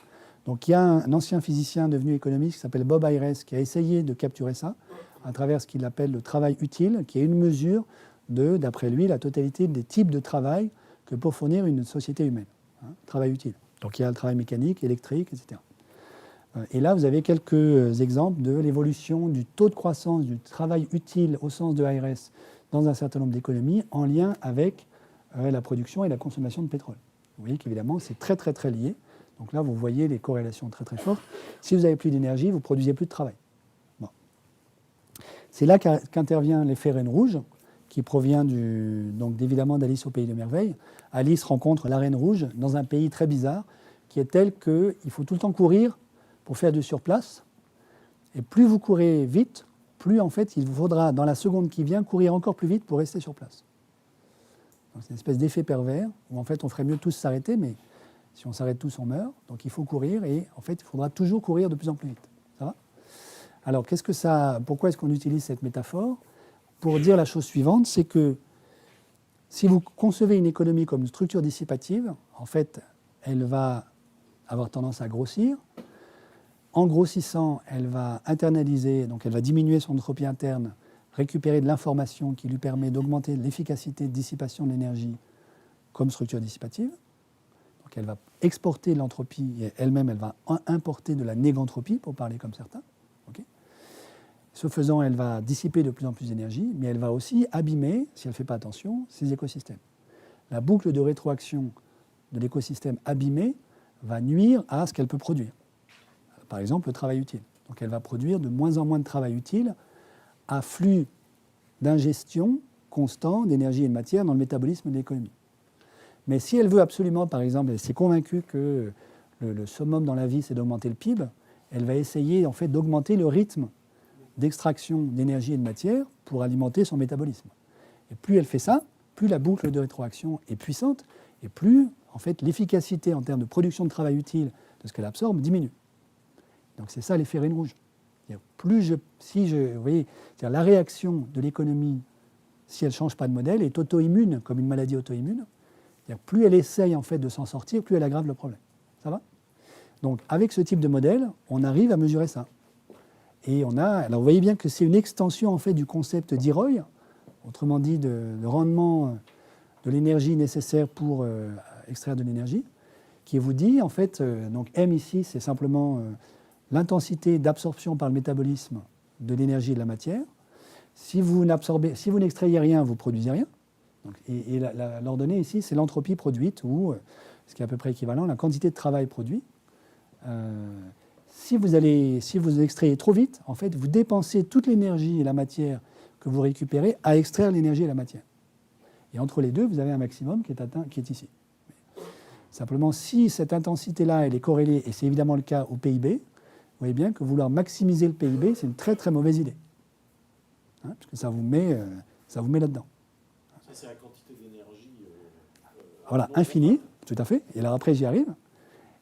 Donc il y a un ancien physicien devenu économiste qui s'appelle Bob Ayres qui a essayé de capturer ça à travers ce qu'il appelle le travail utile, qui est une mesure de, d'après lui, la totalité des types de travail que peut fournir une société humaine. Travail utile. Donc il y a le travail mécanique, électrique, etc. Et là, vous avez quelques exemples de l'évolution du taux de croissance du travail utile au sens de Ayres dans un certain nombre d'économies en lien avec la production et la consommation de pétrole. Vous voyez qu'évidemment, c'est très, très, très lié. Donc là, vous voyez les corrélations très, très fortes. Si vous n'avez plus d'énergie, vous ne produisez plus de travail. Bon. C'est là qu'intervient l'effet Reine Rouge, qui provient donc évidemment d'Alice au Pays des Merveilles. Alice rencontre la Reine Rouge dans un pays très bizarre, qui est tel qu'il faut tout le temps courir pour faire du surplace. Et plus vous courez vite, plus en fait il vous faudra, dans la seconde qui vient, courir encore plus vite pour rester sur place. Donc c'est une espèce d'effet pervers, où en fait on ferait mieux tous s'arrêter, mais si on s'arrête tous, on meurt. Donc il faut courir, et en fait il faudra toujours courir de plus en plus vite. Ça va ? Alors pourquoi est-ce qu'on utilise cette métaphore ? Pour dire la chose suivante, c'est que si vous concevez une économie comme une structure dissipative, en fait, elle va avoir tendance à grossir. En grossissant, elle va internaliser, donc elle va diminuer son entropie interne, récupérer de l'information qui lui permet d'augmenter l'efficacité de dissipation de l'énergie comme structure dissipative. Donc elle va exporter de l'entropie et elle-même, elle va importer de la négantropie, pour parler comme certains. Okay. Ce faisant, elle va dissiper de plus en plus d'énergie, mais elle va aussi abîmer, si elle ne fait pas attention, ses écosystèmes. La boucle de rétroaction de l'écosystème abîmé va nuire à ce qu'elle peut produire. Par exemple, le travail utile. Donc elle va produire de moins en moins de travail utile à flux d'ingestion constant d'énergie et de matière dans le métabolisme de l'économie. Mais si elle veut absolument, par exemple, elle s'est convaincue que le summum dans la vie, c'est d'augmenter le PIB, elle va essayer en fait d'augmenter le rythme d'extraction d'énergie et de matière pour alimenter son métabolisme. Et plus elle fait ça, plus la boucle de rétroaction est puissante et plus en fait, l'efficacité en termes de production de travail utile de ce qu'elle absorbe diminue. Donc c'est ça l'effet Reine Rouge. Vous voyez, la réaction de l'économie, si elle ne change pas de modèle, est auto-immune, comme une maladie auto-immune. Plus elle essaye en fait, de s'en sortir, plus elle aggrave le problème. Ça va ? Donc avec ce type de modèle, on arrive à mesurer ça. Et alors vous voyez bien que c'est une extension en fait, du concept d'IROI, autrement dit de rendement de l'énergie nécessaire pour extraire de l'énergie, qui vous dit, en fait, donc M ici, c'est simplement l'intensité d'absorption par le métabolisme de l'énergie et de la matière. Si vous n'extrayez rien, vous ne produisez rien. Donc, et l'ordonnée ici, c'est l'entropie produite, ou ce qui est à peu près équivalent, la quantité de travail produit. Si vous extrayez trop vite, en fait, vous dépensez toute l'énergie et la matière que vous récupérez à extraire l'énergie et la matière. Et entre les deux, vous avez un maximum qui est atteint, qui est ici. Simplement, si cette intensité-là, elle est corrélée, et c'est évidemment le cas au PIB, vous voyez bien que vouloir maximiser le PIB, c'est une très très mauvaise idée. Parce que ça vous met là-dedans. Ça, c'est la quantité d'énergie. Voilà, infinie, tout à fait. Et alors après, j'y arrive.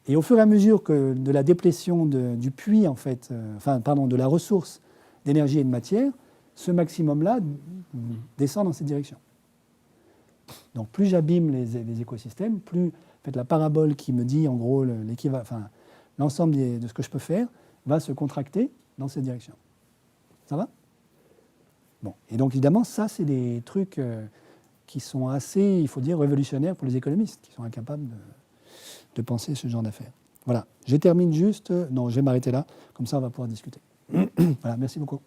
Et au fur et à mesure que de la déplétion du puits, en fait, de la ressource d'énergie et de matière, ce maximum-là descend dans cette direction. Donc plus j'abîme les écosystèmes, plus en fait, la parabole qui me dit en gros l'ensemble de ce que je peux faire va se contracter dans cette direction. Ça va ? Bon. Et donc évidemment, ça c'est des trucs qui sont assez, il faut dire, révolutionnaires pour les économistes, qui sont incapables de penser ce genre d'affaires. Voilà, je termine juste, non, je vais m'arrêter là, comme ça on va pouvoir discuter. Voilà, merci beaucoup.